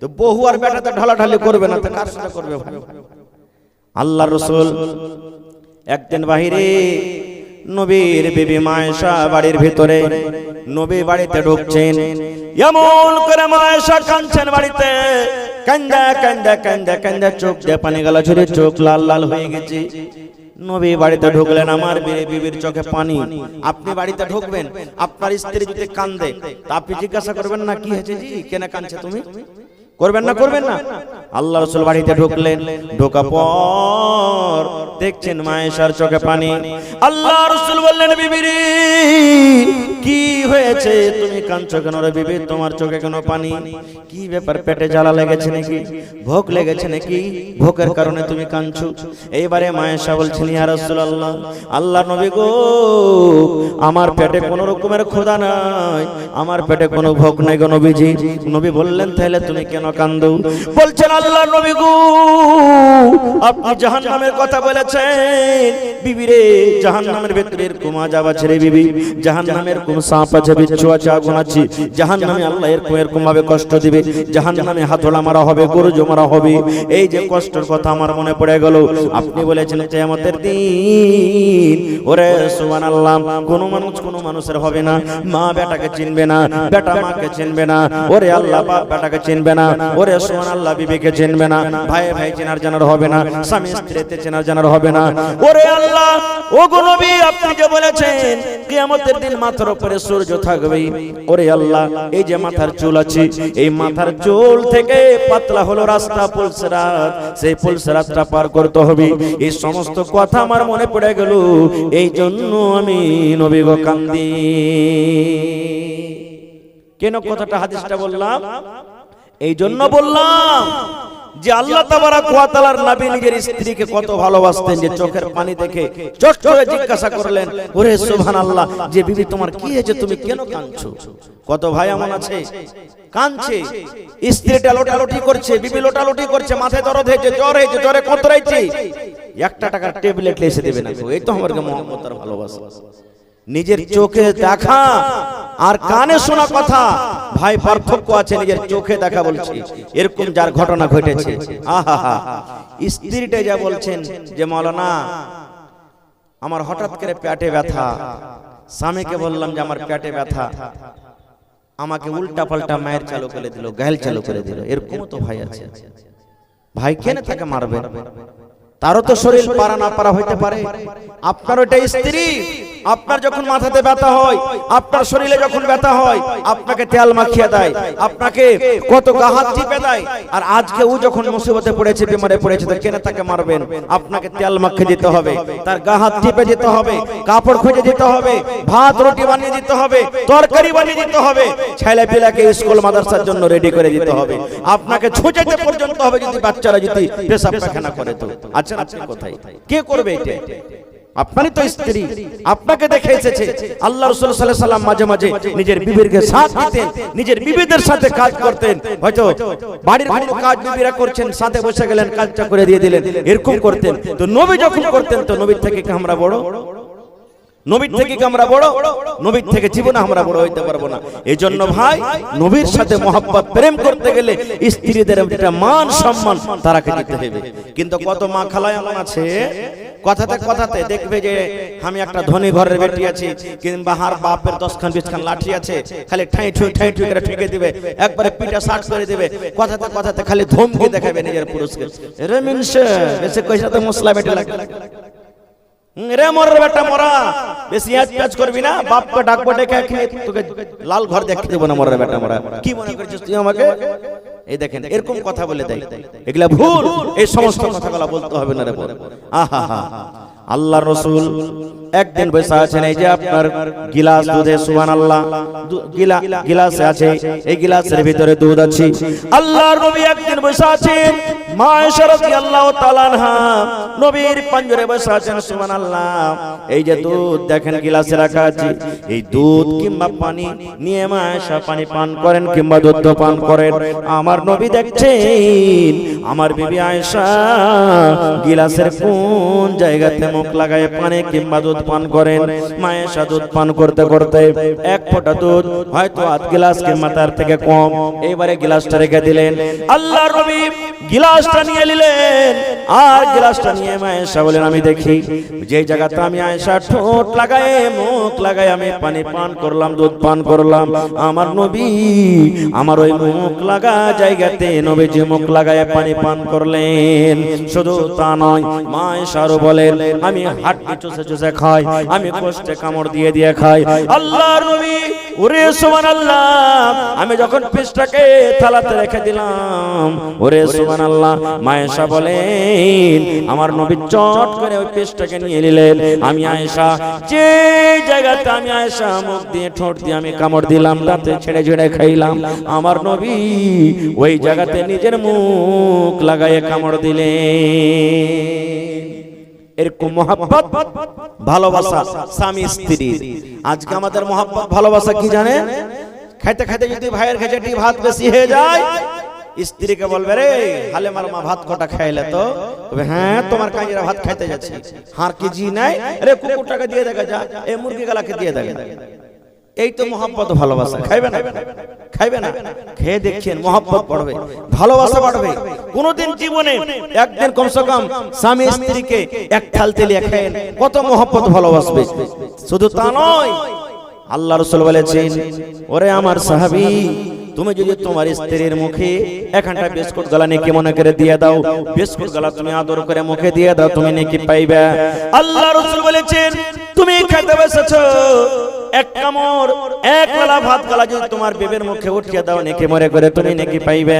তো বহু আর বেটাতে ঢলাঢালি করবে না, তো কার সাথে করবে ভাই? আল্লাহর রাসূল একদিন বাহিরে নবীর বিবি মা আয়েশা বাড়ির ভিতরে, নবী বাড়িতে ঢুকছেন, এমন করে মা আয়েশা কাঁদছেন বাড়িতে, কান্দা কান্দা কান্দা কান্দা চোখ দিয়ে পানি গলা ঝরে, চোখ লাল লাল হয়ে গেছে। নবী বাড়িতে ঢুকলেন, আমার বিবির চোখে পানি। আপনি বাড়িতে ঢুকবেন, আপনার স্ত্রী যদি কান্দে তা আপনি জিজ্ঞাসা করবেন না কি হয়েছে জি, কেন কাঁদছে তুমি? করবেন না? করবেন না? আল্লাহ রাসূল বাড়িতে ঢুকলেন, ঢোকা পর দেখছেন মা আয়েশার চোখে পানি। আল্লাহ রাসূল বললেন, বিবিরে কি হয়েছে, তুমি কাঁদছো কেন রে বিবি? তোমার চোখে কেন পানি? কি ব্যাপার, পেটে জ্বালা লেগেছে নাকি, ভোক লেগেছে নাকি, ভোকের কারণে তুমি কাঁদছো? এইবারে মা আয়েশা বলছেন, ইয়া রাসূলুল্লাহ, আল্লাহর নবী গো, আমার পেটে কোনো রকমের ক্ষুধা নাই, আমার পেটে কোনো ভোক নাই গো নবীজি। নবী বললেন, তাহলে তুমি কেন কান্দো? বলছেন, আল্লাহর নবী গো, আপনি জাহান্নামের কথা বলেছেন, বিবি রে জাহান্নামের ভিতরে এরকম আযাব আছে রে বিবি, জাহান্নামের কোন সাপ আছে, বিচ্ছু আছে, আগুন আছে, জাহান্নামে আল্লাহ এরকম ভাবে কষ্ট দিবে, জাহান্নামে হাতড়া মারা হবে, গরুজ মারা হবে। এই যে কষ্টের কথা আমার মনে পড়ে গেল। আপনি বলেছেন কিয়ামতের দিন, ওরে সুবহানাল্লাহ, কোন মানুষের হবে না, মা বেটাকে চিনবে না, বেটা মাকে চিনবে না, ওরে আল্লাহ বাপ বেটাকে চিনবে না, ওরে সুবহানাল্লাহ বিবিকে চিনবে না, ভাই ভাই চেনার জানার হবে না, স্বামী স্ত্রীতে চেনার জানার হবে না। ওরে আল্লাহ, ও গো নবী, আপনি যে বলেছেন কিয়ামতের দিন মাথার উপরে সূর্য থাকবে, ওরে আল্লাহ, এই যে মাথার চুল আছে, এই মাথার চুল থেকে পাতলা হলো রাস্তা পুলসরাত, সেই পুলসরাতটা পার করতে হবে। এই সমস্ত কথা আমার মনে পড়ে গেল, এই জন্য আমি নবী গো কান্দি। কেন কথাটা হাদিসটা বললাম? এই জন্য বললাম যে আল্লাহ তাবারাক ওয়া তাআলার নবী নিজের স্ত্রীকে কত ভালোবাসতেন, যে চোখের পানি দেখে চট করে জিজ্ঞাসা করলেন, ওরে সুবহানাল্লাহ, যে বিবি তোমার কি হয়েছে, তুমি কেন কাঁদছো? কত ভাই এমন আছে কাঁদছে, স্ত্রীটা লোটালোটি করছে, বিবি লোটালোটি করছে, মাথায় দরদ হয়েছে, জ্বর হয়েছে, জ্বরে কতরাইছে, 1 টাকার ট্যাবলেট এসে দেবে না। এই তো আমার মুহাম্মদ আর ভালোবাসা। নিজের চোখে দেখা আর কানে শোনা কথা ভাই পার্থক্য আছে। নিজের চোখে দেখা বলছি, এরকম যার ঘটনা ঘটেছে, আহা, স্ত্রীটা যা বলছেন যে মাওলানা আমার হঠাৎ করে পেটে ব্যথা, স্বামীকে বললাম যে আমার পেটে ব্যথা, আমাকে উল্টা পাল্টা মায়ের চালু করে দিল, গায়েল চালু করে দিল। এরকম তো ভাই আছে। ভাই কেন তাকে মারবে? তারও তো শরীর পারা না পারা হইতে পারে। আপনার ওইটা স্ত্রী, আপনার যখন মাথাতে ব্যথা হয়, আপনার শরীরে যখন ব্যথা হয়, আপনাকে তেল মাখিয়ে দেয়, আপনাকে কত গাহাত টিপে দেয়। আর আজকে ও যখন মুসিবতে পড়েছে, বিমারে পড়েছে, তো কেন তাকে মারবেন? আপনাকে তেল মাখিয়ে দিতে হবে, তার গাহাত টিপে দিতে হবে, কাপড় খুঁজে দিতে হবে, ভাত রুটি বানিয়ে দিতে হবে, তরকারি বানিয়ে দিতে হবে, ছেলে পিলাকে স্কুল মাদ্রাসার জন্য রেডি করে দিতে হবে, আপনাকে ছুঁচেতে পর্যন্ত হবে যদি বাচ্চারা যদি পেশাব পায়খানা করে। তো আচ্ছা, আপনি কোথায়, কে করবে এটা? আপনারই তো স্ত্রী, আপনাকে দেখে এসেছে। আল্লাহ রাসূল সাল্লাল্লাহু আলাইহি সাল্লাম মাঝে মাঝে নিজের বিবিকে সাথ দিতেন, নিজের বিবিদের সাথে কাজ করতেন। হয়তো বাড়ির কোনো কাজ বিবিরা করছেন, সাথে বসে গেলেন, কাজটা করে দিয়ে দিলেন, এরকম করতেন। তো নবী যখন করতেন, তো নবীর থেকে কি আমরা বড়? নবীর থেকে কি আমরা বড়? নবীর থেকে জীবনে আমরা বড় হইতে পারবো না। এইজন্য ভাই, নবীর সাথে মহব্বত প্রেম করতে গেলে স্ত্রীদের একটা মান সম্মান তারাকে দিতে হবে। কিন্তু কত মা খালা এমন আছে, কথাতে কথাতে দেখবে যে আমি একটা ধনী ঘরের বেটি আছি, কিংবা হার বাপের 10খান 20খান লাঠি আছে, খালি ঠাই ঠুই করে ঠেকে দিবে, একবারে পিঠা শার্ট করে দিবে, কথাতে কথাতে খালি ধমকি দেখাবে নিজের পুরুষকে। রে মিনসে বেশি কইসাতে মশলা বেটে লাগে, রে মরার বেটা মরা, বেশি আজ করবি না, বাপকে ডাকবো, ডেকে তোকে লাল ঘর দেখতে দেবো না, মরার বেটা মরা, কি মনে করছিস তুই আমাকে? এই দেখেন, এরকম কথা বলে দেয়, এগুলা ভুল। এই সমস্ত কথাগুলো বলতে হবে না রে বল। আহা, আল্লাহর রাসূল একদিন বসে আছেন, এই যে আপনার গিলাস দুধে, সুবহানাল্লাহ, গিলাসে আছে, এই গিলাসের ভিতরে দুধ আছে। আল্লাহর নবী একদিন বসে আছেন, মা আয়েশা রাদিয়াল্লাহু তাআলা আনহা নবীর পাঞ্জরে বসে আছেন, সুবহানাল্লাহ। এই যে দুধ দেখেন গিলাসে রাখা আছে, এই দুধ কিংবা পানি নিয়ে মা আয়েশা পানি পান করেন কিংবা দুধ পান করেন। আমার নবী দেখছেন আমার বিবি আয়েশা গিলাসের কোন জায়গাতে মুখ লাগায় পানি কিংবা দুধ পান করেন। মা আয়েশা দুধ পান করতে করতে এক ফোঁটা দুধ, হয়তো আধ গ্লাস কিংবা তার থেকে কম, এবারে গ্লাসটা রেখে দিলেন। আল্লাহর নবী গ্লাস গ্লাসটা নিয়ে নিলেন আর গ্লাসটা নিয়ে মা আয়েশা বলেন আমি দেখি যে জায়গাতে আমি আয়েশা ঠোঁট লাগায়ে মুখ লাগায়ে আমি পানি পান করলাম দুধ পান করলাম আমার নবী আমার ওই মুখ লাগা জায়গাতে নবীজি মুখ লাগায়ে পানি পান করলেন শুধু তা নয় মা আয়েশাও বলেন আমি হাড্ডি চুষে চুষে খাই আমি কষ্টে কামড় দিয়ে দিয়ে খাই আল্লাহর নবী ওরে সুবহানাল্লাহ আমি যখন পেশটাকে থালাতে রেখে দিলাম ওরে সুবহানাল্লাহ মা আয়েশা বলেন আমার নবী চট করে ওই পেশটাকে নিয়ে নিলেন আমি আয়েশা যে জায়গাতে আমি আয়েশা মুখ দিয়ে ঠোঁট দিয়ে আমি কামড় দিলাম দাঁতে ছেড়ে ছেড়ে খাইলাম আমার নবী ওই জায়গাতে নিজের মুখ লাগায়ে কামড় দিলেন এরকম মহব্বত ভালোবাসা স্বামী স্ত্রীর আজকে আমাদের মহব্বত ভালোবাসা কি জানেন খাইতে খাইতে যদি ভাইয়ের খেজেটি ভাত বেশি হয়ে যায় স্ত্রীকে বলবে রে হালে মার মা ভাত কটা খাইলে তো তবে হ্যাঁ তোমার কাজেরা ভাত খাইতে যাচ্ছে হার কি জি নাই আরে কুকুরটাকে দিয়ে দেখা যা এই মুরগি গলাকে দিয়ে দেখা এই তো মহব্বত ভালোবাসা খাইবে না খাইবে না খেয়ে দেখছেন মহব্বত বাড়বে ভালোবাসা বাড়বে কোনদিন জীবনে একদিন কমসে কম স্বামী স্ত্রীকে এক থাল তেলে খায়েন কত মহব্বত ভালোবাসবে শুধু তা নয় আল্লাহ রাসূল বলেছেন ওরে আমার সাহাবী তুমি যদি তোমার স্ত্রীর মুখে এখানটা বিস্কুট গলা নেকি মনে করে দিয়ে দাও বিস্কুট গলা তুমি আদর করে মুখে দিয়ে দাও তুমি নেকি পাইবে আল্লাহ রাসূল বলেছেন তুমি খেতে বসেছো এক কামড় এক বেলা ভাত গলা যদি তোমার বেবের মুখে উঠিয়ে দাও নেকি মনে করে তুমি নেকি পাইবে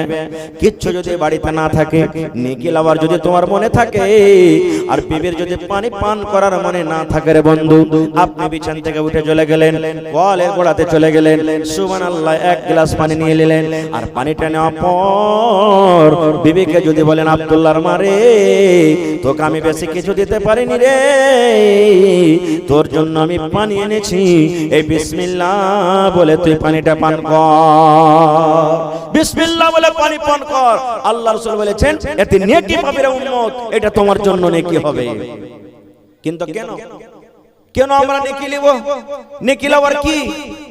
কিচ্ছু যদি বাড়িতে না থাকে নেকি লাভার যদি তোমার মনে থাকে আর বেবের যদি পানি পান করার মনে না থাকে রে বন্ধু আপনি বিছান থেকে উঠে চলে গেলেন কলের গোড়াতে চলে গেলেন সুবহানাল্লাহ এক গ্লাস পানি নিয়ে নিলেন আর পানিটা নেওয়ার পর বিবিকে যদি বলেন আব্দুল্লাহর মারে তোকে আমি বেশি কিছু দিতে পারিনি রে তোর জন্য আমি পানি এনেছি এই বিসমিল্লাহ বলে তুই পানিটা পান কর বিসমিল্লাহ বলে পানি পান কর আল্লাহ রাসূল বলেছেন এতে নেকি পাবে রে উম্মত এটা তোমার জন্য নেকি হবে কিন্তু কেন আমরা নেকি নিব নেকি লওয়ার কি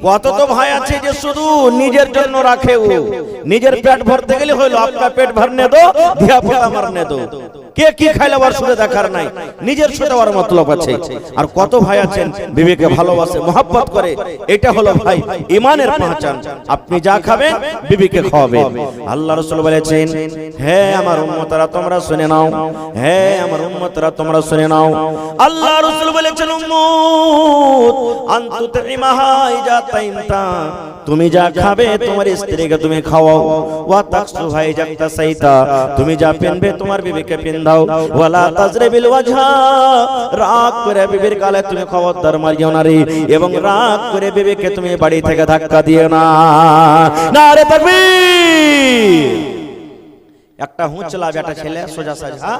কত তো ভাই আছে যে শুধু নিজের জন্য রাখে ও নিজের পেট ভরতে গেলে হলো আপনার পেট ভরনে দো ধিয়া পোতা মারনে দো কে কি খাইলাবার শুনে দেখার নাই নিজের শুধু আর মতলব আছে আর কত ভাই আছেন বিবিকে ভালোবাসে মহব্বত করে এটা হলো ভাই ঈমানের পহচান আপনি যা খাবেন বিবিকে খাওয়াবেন আল্লাহ রাসূল বলেছেন হে আমার উম্মতরা তোমরা শুনে নাও হে আমার উম্মতরা তোমরা শুনে নাও আল্লাহ রাসূল বলেছেন উম্মত আনতুতিমাহা ইজা তাইমতা তুমি যা খাবে তোমার স্ত্রীকে তুমি খাওয়াও ওয়া তাকসু ভাই জাকতা সাইতা তুমি যা পেনবে তোমার বিবিকে দাও ওয়ালা তাজরিবিল ওয়াজহা রাগ করে বিবির গালে তুমি খবরদার মারিও না রে এবং রাগ করে বিবিকে তুমি বাড়ি থেকে ধাক্কা দিও না নারে তাকবীর একটা হুঁচলা বেটা ছেলে সোজা সাজা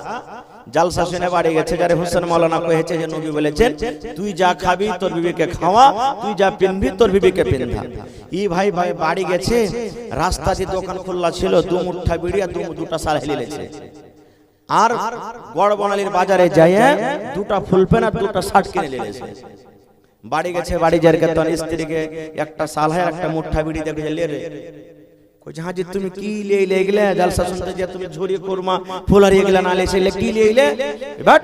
জালসা শুনে বাড়ি গেছে যারে হোসেন মাওলানা কহেছে যে নবী বলেছেন তুই যা খাবি তোর বিবিকে খাওয়া তুই যা পিনবি তোর বিবিকে পিনধা ই ভাই বাড়ি গেছে রাস্তা দিয়ে দোকান খোলা ছিল দু মুঠা বিড়ি আর দুটা সার হেলিলেছে আর বড় বনালির বাজারে যাইয়া দুটা ফুলপেন আর দুটা শার্ট কিনে নিয়েছে বাড়ি গেছে বাড়ি যার কেতন স্ত্রীকে একটা সালহা একটা মুঠা বিড়ি দেখে লে রে কইছে হাজি তুমি কি লে গেলে জলসা শুনতে যে তুমি ঝুরি কুরমা ফুলারি এগুলা না লেছে কি লে বাট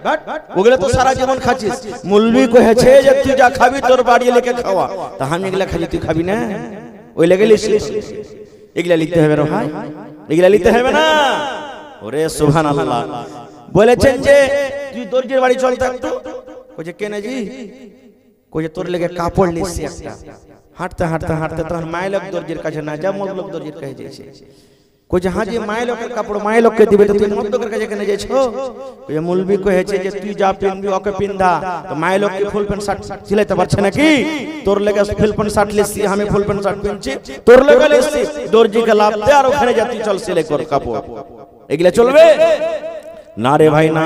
ওগুলা তো সারা জীবন খাচ্ছিস মুলবি কহেছে যে তুই যা খাবি তোর বাড়ি লেকে খাওয়া তা আমি এগুলা খালি তুই খাবি না ওই লেগে লিছিস এগুলা লিখতে হবে রে ভাই এগুলা লিখতে হবে না ওরে সুবহানাল্লাহ বলেছেন যে তুই দর্জির বাড়ি চল একটু কইছে কেনে জি কইছে তোর লেগে কাপড় লিছি একটা হাঁটতে হাঁটতে হাঁটতে তখন মাইলক দর্জির কাছে না যা মগলক দর্জির কাছে যাইছে কইছে হাঁ জি মাইলকের কাপড় মাইলককে দিবে তো তুই মগলকের কাছে কেনে যাইছো কইছে মুলবি কহেছে যে তুই যা পিনবি ওকে পিনধা তো মাইলক কি ফুল প্যান্ট শার্ট সিলাইতে পারছে নাকি তোর লেগে ফুল প্যান্ট শার্ট লিছি আমি ফুল প্যান্ট শার্ট পিনছি তোর লেগে লিছি দর্জিকে লাভ দে আর ওখানে যা তুই চল সেলাই কর কাপড় এগুলা চলবে না রে ভাই না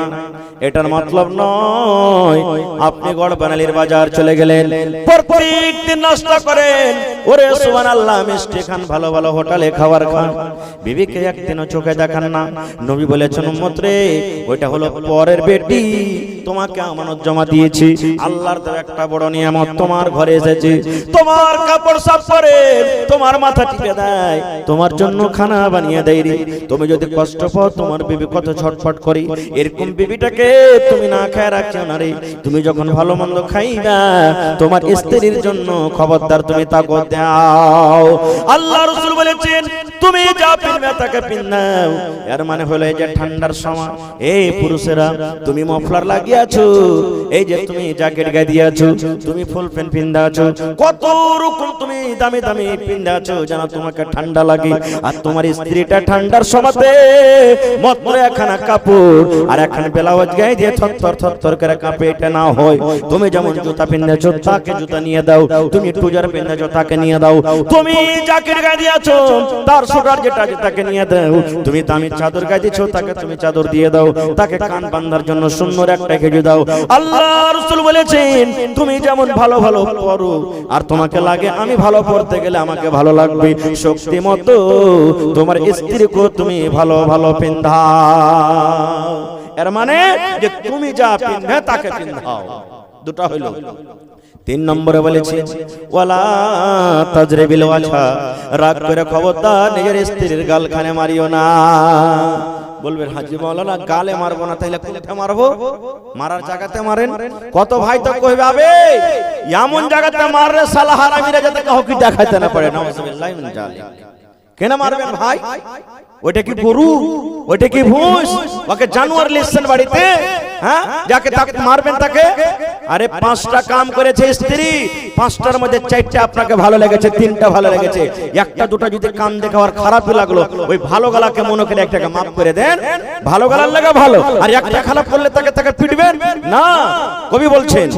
এটার মতলব নয় আপনি গড় বানালির বাজার চলে গেলেন প্রত্যেক দিন নাস্তা করেন ওরে সুবহানাল্লাহ, মিষ্টি খান, ভালো ভালো হোটেলে খাবার খান, বিবিকে একদিনও চোখে দেখান না। নবী বলেছেন উম্মত রে, ওইটা হলো পরের বেটি, তোমাকে আমানত জমা দিয়েছি, আল্লাহর দেওয়া একটা বড় নিয়ামত, তোমার ঘরে এসেছে, তোমার কাপড় সাফ করে, তোমার মাথা টিপে দেয়, তোমার জন্য খানা বানিয়ে দেয় রে। তুমি যদি কষ্ট পাও, তোমার বিবি কত ছটফট করে, এরকম বিবিটাকে তুমি না খায় রাখিও না রে। তুমি যখন ভালো মন্দ খাইবা, তোমার স্ত্রীর জন্য খবরদার তুমি তাকত দাও। আল্লাহ রাসূল বলেছেন তুমি যা পিনবে তাকে পিনাও। এর মানে হলো এই যে ঠান্ডার সময়, এই পুরুষেরা তুমি মফলার লাগিয়েছো, এই যে তুমি জ্যাকেট গায়ে দিয়েছো, তুমি ফুল প্যান্ট পিন্দাছো, কত রকম তুমি দামি দামি পিন্দাছো যেন তোমাকে ঠান্ডা লাগে। আর তোমার স্ত্রীটা ঠান্ডার সময়তে মাত্র একখানা কাপড় আর একখানা ব্লাউজ গায়ে দিয়ে থরথর থরথর করে কাঁপে, এটা না হয়। তুমি যেমন জুতা পিন্দাছো তাকে জুতা নিয়ে দাও, তুমি টুজার পিন্দাছো তাকে নিয়ে দাও, তুমি জ্যাকেট গায়ে দিয়েছো তার সোটার যেটা তাকে নিয়ে দাও, তুমি দামি চাদর গায়ে দিয়েছো তাকে তুমি চাদর দিয়ে দাও, তাকে কান বাঁধার জন্য সুন্দর একটা খেজুর দাও। আল্লাহ রাসূল বলেছেন তুমি যেমন ভালো ভালো পরো, আর তোমাকে লাগে আমি ভালো পড়তে গেলে আমাকে ভালো লাগবে, শক্তি মতো তোমার স্ত্রীকে তুমি ভালো ভালো পিন্ধাও। এর মানে যে তুমি যা পিনবে তাকে পিন্ধাও। দুটো হইল। 3 নম্বরে বলেছি ওয়ালা তাজরিবিল ওয়াজহা, রাগ করে খবরদার নিজের স্ত্রীর গালখানে মারিও না। বলবেন হাজী মাওলানা গালে মারবো না, তাইলে কোথায় মারবো? মারার জায়গাতে মারেন। কত ভাই তো কইবে আবে এমন জায়গাতে মাররে সালা হারামিরা যাতে কাউকে দেখাইতে না পারে। নাউজুবিল্লাহি মিন জালিক। কেন মারবেন ভাই? ওইটা কি গরু? ওইটা কি ভুঁস? ওকে জানোয়ার লিখছেন বাড়িতে? হ্যাঁ, যাকে তাকে মারবেন তাকে? আরে 5টা কাম করেছে স্ত্রী, 5টার মধ্যে 4টা আপনাকে ভালো লেগেছে, 3টা ভালো লেগেছে, একটা দুটো যদি কাম দেখে আর খারাপই লাগলো, ওই ভালো গলাকে মনে করে একটাকে মাফ করে দেন, ভালো গলার লাগা ভালো, আর একটা খারাপ করলে তাকে তাকে পিটবেন না। কবি বলছেন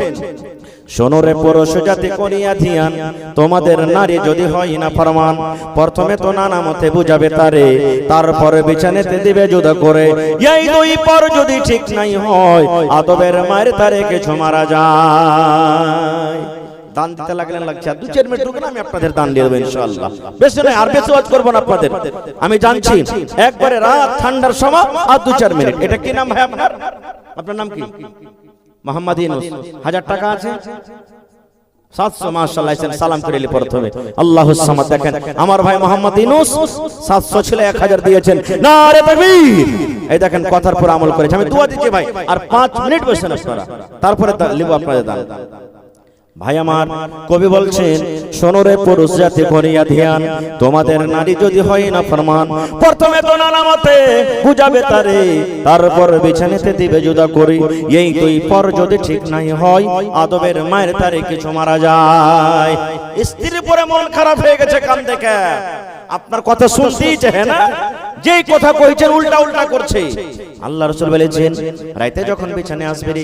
শোনো রে পুরুষ জাতি করিয়া ধ্যান, তোমাদের নারী যদি হয় না ফরমান, প্রথমে তো নানা মতে বুঝাবে তারে, তারপরে বিছানাতে দিবে জুদা করে, এই দুই পর যদি ঠিক নাই হয়, আদবের মায়ের তারে কিছু মারা যায়। দান দিতে লাগলেন, লাগছে 2-4 মিনিট ঢুকে আমি আপনাদের দান দিয়ে দেব ইনশাআল্লাহ। বেশি নয়, আর বেশি ওয়াজ করব না আপনাদের, আমি জানছি একবারে রাত ঠান্ডার সময় আর 2-4 মিনিট। এটা কি নাম ভাই আপনার? আপনার নাম কি? মোহাম্মদ ইউনুস। 1000 টাকা আছে? 700 মাশাআল্লাহ। সালাম করিলি প্রথমে আল্লাহুস সামাদ। দেখেন আমার ভাই মোহাম্মদ ইউনুস 700 ছিল, 1000 দিয়েছেন। নারে তাকবীর। এই দেখেন কথার পর আমল করেছে। আমি দোয়া দিচ্ছি ভাই, আর 5 মিনিট বসেন আপনারা, তারপরে লিব আপনাদের দান। ভাই আমার, কবি বলছেন শোনো রে পুরুষ জাতি করিয়া ধ্যান, তোমাদের নারী যদি হয় না ফরমান, প্রথমে তো নানা মতে বুঝাবে তারে, তারপর বিছানাতে দিবে জুদা করে, এই দুই পর যদি ঠিক নাই হয়, আদবের মায়ের তারে কিছু মারা যায়। স্ত্রীর পরে মন খারাপ হয়ে গেছে কান দেখে, আপনার কথা শুনতেই চায় না, যেই কথা কইছেন উল্টা উল্টা করছে। আল্লাহ রাসূল বলেছেন রাতে যখন বিছানায় আসবে রে,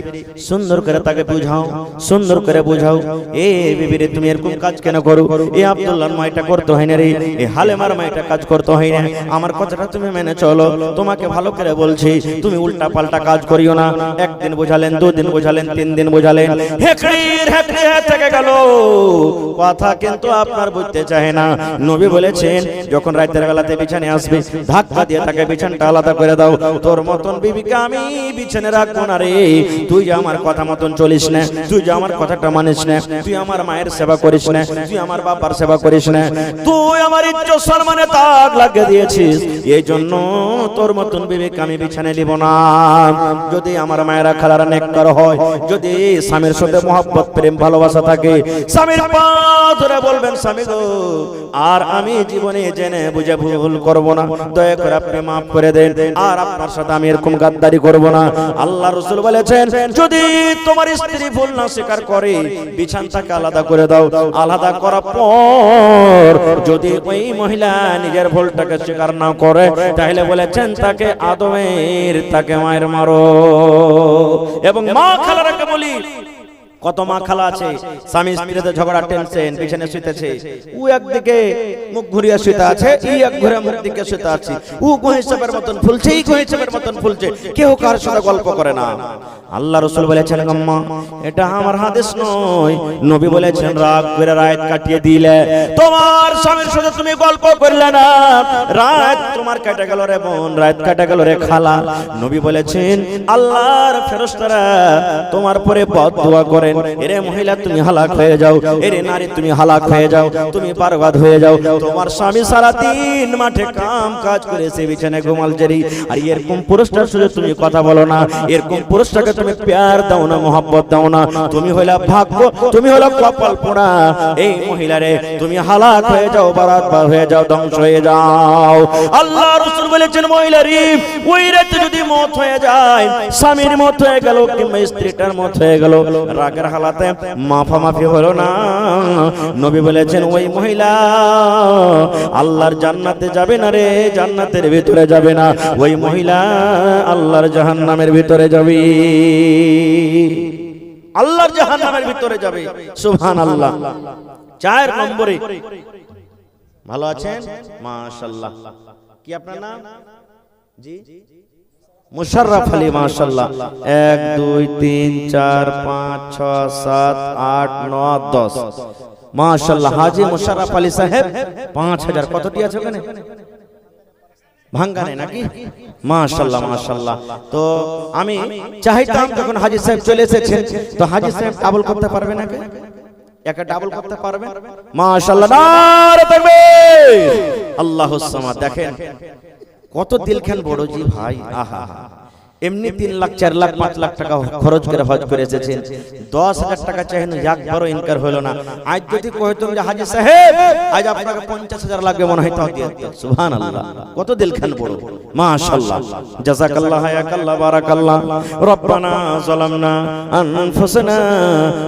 সুন্দর করে তাকে বুঝাও, সুন্দর করে বুঝাও, এ বিবি রে তুমি এরকম কাজ কেন করো? এ আব্দুল্লাহর মা এটা করতে হয় না রে, এ হালেমার মা এটা কাজ করতে হয় না, আমার কথাটা তুমি মেনে চলো, তোমাকে ভালো করে বলছি, তুমি উল্টা পাল্টা কাজ করিও না। একদিন বুঝালেন, 2 দিন বুঝালেন, 3 দিন বুঝালেন, হেকড়ির হেকড়ি থেকে গেল, কথা কিন্তু আপনার বুঝতে চায় না। নবী বলেছেন যখন রাতের বেলাতে বিছানায় আসবে, ধাক্কা দিয়ে তাকে বিছানাটা আলাদা করে দাও। তোর মতন বিবিকে আমি বিছানায় রাখবো না রে, তুই যে আমার কথা মতন চলিস না, তুই যে আমার কথাটা মানিস না, তুই আমার মায়ের সেবা করিস না, তুই আমার বাবার সেবা করিস না, তুই আমার ইজ্জত সম্মানে দাগ লাগিয়ে দিয়েছিস, এই জন্য তোর মতন বিবিকে আমি বিছানায় নিব না। যদি আমার মায়েরা খালারা নেককার হয়, যদি স্বামীর সাথে মহব্বত প্রেম ভালোবাসা থাকে, স্বামীর পা ধরে বলবেন স্বামী গো, আর আমি জীবনে জেনে বুঝে ভুল করব না, দয়া করে আপনি মাফ করে দেন, আর আপনার সাথে আমি এরকম গাদ্দারি করব না। আল্লাহ রাসূল বলেছেন যদি তোমার স্ত্রী ভুল না স্বীকার করে, বিছানাটাকে আলাদা করে দাও, আলাদা করার পর যদি ওই মহিলা নিজের ভুলটাকে স্বীকার না করে, তাহলে বলেছেন তাকে আদমের তাকে মায়ের মারো। এবং মা খালারাকে বলি কত মা খালা আছে স্বামী স্ত্রীতে ঝগড়া টেনশন বিছানে শুইতেছে, ও একদিকে মুখ ঘুরিয়ে শুইতে আছে, ই এক ঘুরে মুখ দিকে শুইতে আছে, ও গোহিসাবের মতন ফুলছে, ই গোহিসাবের মতন ফুলছে, কেউ কার সাথে গল্প করে না। আল্লাহ রাসূল বলেছেন আম্মা এটা আমার হাদিস নয়, নবী বলেছেন রাগ করে রাত কাটিয়ে দিলে তোমার স্বামীর সাথে তুমি গল্প করলে না, রাত তোমার কেটে গেল রে বোন, রাত কেটে গেল রে খালা। নবী বলেছেন আল্লাহর ফেরেশতারা তোমার পরে বদদুয়া করেন, এরে মহিলা তুমি হালাক হয়ে যাও, এরে নারী তুমি হালাক হয়ে যাও, তুমি বরবাদ হয়ে যাও। তোমার স্বামী সারা দিন মাঠে কাম কাজ করেছে, বিছানায় ঘুমাল জেরি, আর এরকম পুরুষটার সাথে তুমি কথা বলো না, এরকম পুরুষটাকে তুমি প্যার দাও না, মোহাব্বত দাও না, তুমি হইলা ভাগ্য, তুমি হইলা কপাল পোড়া। এই মহিলারে তুমি হালাক হয়ে যাও, বরবাদ হয়ে যাও, ধ্বংস হয়ে যাও। আল্লাহ রাসূল বলেছেন মহিলারি ওই রাতে যদি মত হয়ে যায়, স্বামীর মত হয়ে গেল কিংবা স্ত্রীটার মত হয়ে গেল, রাগের হালাতে মাফামাফি হলো না, নবী বলেছেন ওই মহিলা আল্লাহর জান্নাতে যাবে না রে, জান্নাতের ভিতরে যাবে না, ওই মহিলা আল্লাহর জাহান্নামের ভিতরে যাবে, আল্লাহর জাহান্নামের ভিতরে যাবে। সুবহানাল্লাহ। 4 নম্বরে ভালো আছেন মাশাআল্লাহ, কি আপনার নাম? জি মুশাররফ আলী মাশাআল্লাহ। 1 2 3 4 5 6 7 8 9 10 মাশাআল্লাহ। হাজী মুশাররফ আলী সাহেব 5000 কতটি আছে ওখানে? ভাঙ্গা নেই নাকি? মাশাআল্লাহ মাশাআল্লাহ। তো আমি চাইতাম যখন হাজী সাহেব চলে এসেছেন তো হাজী সাহেব ডাবল করতে পারবে নাকি? একা ডাবল করতে পারবেন? মাশাআল্লাহ, নারে তাকবীর, আল্লাহুস সামাদ। দেখেন কত দিলখান বড় জি ভাই, আহা এমনি 3 লাখ 4 লাখ 5 লাখ টাকা খরচ করে হজ করে এসেছেন, 10,000 টাকা চাইেন, একবারও ইনকার হলো না। আজ যদি কইতাম যে হাজী সাহেব আজ আপনাকে 50,000 লাগবে মনে হয় তাও দিয়ে দিত। সুবহানাল্লাহ, কত দিলখান বড়, মাশাআল্লাহ। জাযাকাল্লাহ, হায়াকাল্লাহ, বারাকাল্লাহ। রব্বানা যালামনা আনফুসানা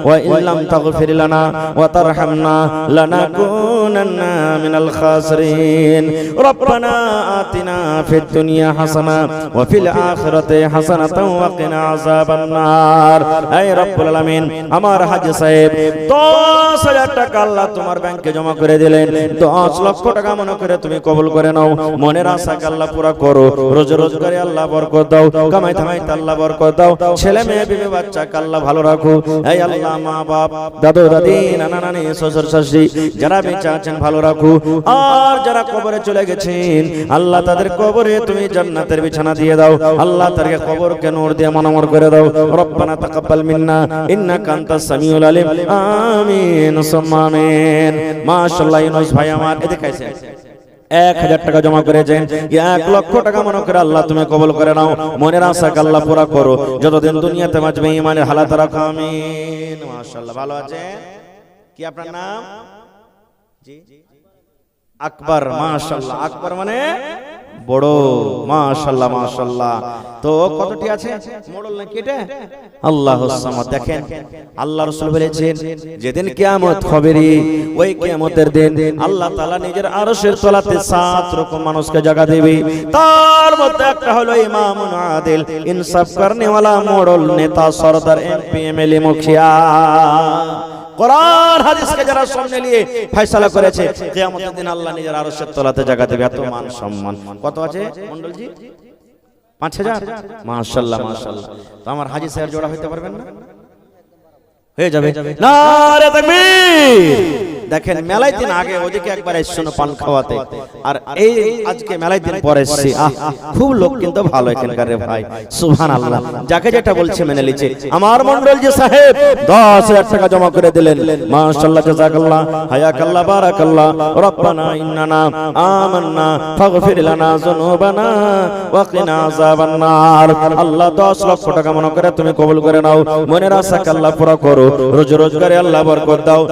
ওয়া ইল্লাম তাগফির লানা ওয়া তারহামনা লানাকুনান্না মিনাল খাসিরিন। রব্বানা আতিনা ফিদ দুনিয়া হাসানা ওয়া ফিল আখিরাতি হাসানাতাও ওয়া কিনা আযাবান নার। হে রব্বুল আলামিন, আমার হাজী সাহেব 10,000 টাকা আল্লাহ তোমার ব্যাংকে জমা করে দিলেন, 10 লক্ষ টাকা মনে করে তুমি কবুল করে নাও, মনের আশাকে আল্লাহ পুরা করো, রোজ রোজগারে আল্লাহ বরকত দাও, কামাই ধামাইতে আল্লাহ বরকত দাও, ছেলে মেয়ে বিবি বাচ্চাকে আল্লাহ ভালো রাখো। হে আল্লাহ, মা বাপ দাদু দাদি নানা নানি শ্বশুর শাশুড়ি যারা বেঁচে আছেন ভালো রাখো, আর যারা কবরে চলে গেছেন আল্লাহ তাদের কবরে তুমি জান্নাতের বিছানা দিয়ে দাও, আল্লাহ তাদেরকে কবরকে নূর দিয়ে মনোমর করে দাও। রব্বানা তাকাব্বাল মিন্না ইন্নাকা আনতাস সামিউল আলিম, আমিন সুম্মা আমিন। মাশাআল্লাহ, ইউনুস ভাই আমার এদিকে আইছে 1000 টাকা জমা করেছেন, 1 লক্ষ টাকা মনে করে আল্লাহ তুমি কবুল করে নাও, মনের আশাকে আল্লাহ পুরা করো, যতদিন দুনিয়াতে বাঁচবে ঈমানের হালাত রাখো, আমিন। মাশাআল্লাহ, ভালো আছেন? কি আপনার নাম? জি আকবর। মাশাআল্লাহ, আকবর মানে বড়, মাশাআল্লাহ মাশাআল্লাহ। তো কতটি আছে? মোড়ল নাকি এটা? আল্লাহুস সামাদ। দেখেন আল্লাহ রাসূল বলেছেন যেদিন কিয়ামত হবে রে, ওই কিয়ামতের দিন আল্লাহ তাআলা নিজের আরশের তলাতে 7 রকম মানুষকে জায়গা দেবে, তার মধ্যে একটা হলো ইমামুন আদিল, ইনসাফ করনে वाला মোড়ল, নেতা, সরদার, এমপি, এমএলএ, মুখিয়া, কোরআন হাদিসকে যারা সামনে নিয়ে ফয়সালা করেছে, কিয়ামতের দিন আল্লাহ নিজের আরশের তলাতে জায়গা দেবে। এত মান সম্মান। কত আছে মন্ডল জি? 5000। মাশাআল্লাহ মাশাআল্লাহ। তো আমার হাজী সাহেব জোড়া হইতে পারবেন না? হয়ে যাবে। নারে তাকবীর। দেখেন মেলায় দিন আগে ওদিকে একবার এসেছিল পান খাওয়াতে, আর এই আজকে মেলায় দিন পরে এসেছি। খুব লোক কিন্তু ভালো এখানকার রে ভাই, সুবহানাল্লাহ। যাকে যেটা বলছে মেনে লিছে। আমার মন্ডল জি সাহেব 10,000 টাকা জমা করে দিলেন, মাশাআল্লাহ, জাযাকাল্লাহ, হায়াকাল্লাহ, বারাকাল্লাহ। রব্বানা ইন্নানা আমান্না ফাগফির লানা যুনুবানা ওয়া কিনা আযাবান নার। আল্লাহ 10 লক্ষ টাকা মনে করে তুমি কবুল করে নাও, মনের আশাকে আল্লাহ পুরা করো, রোজ রোজগারে আল্লাহ বরকত দাও,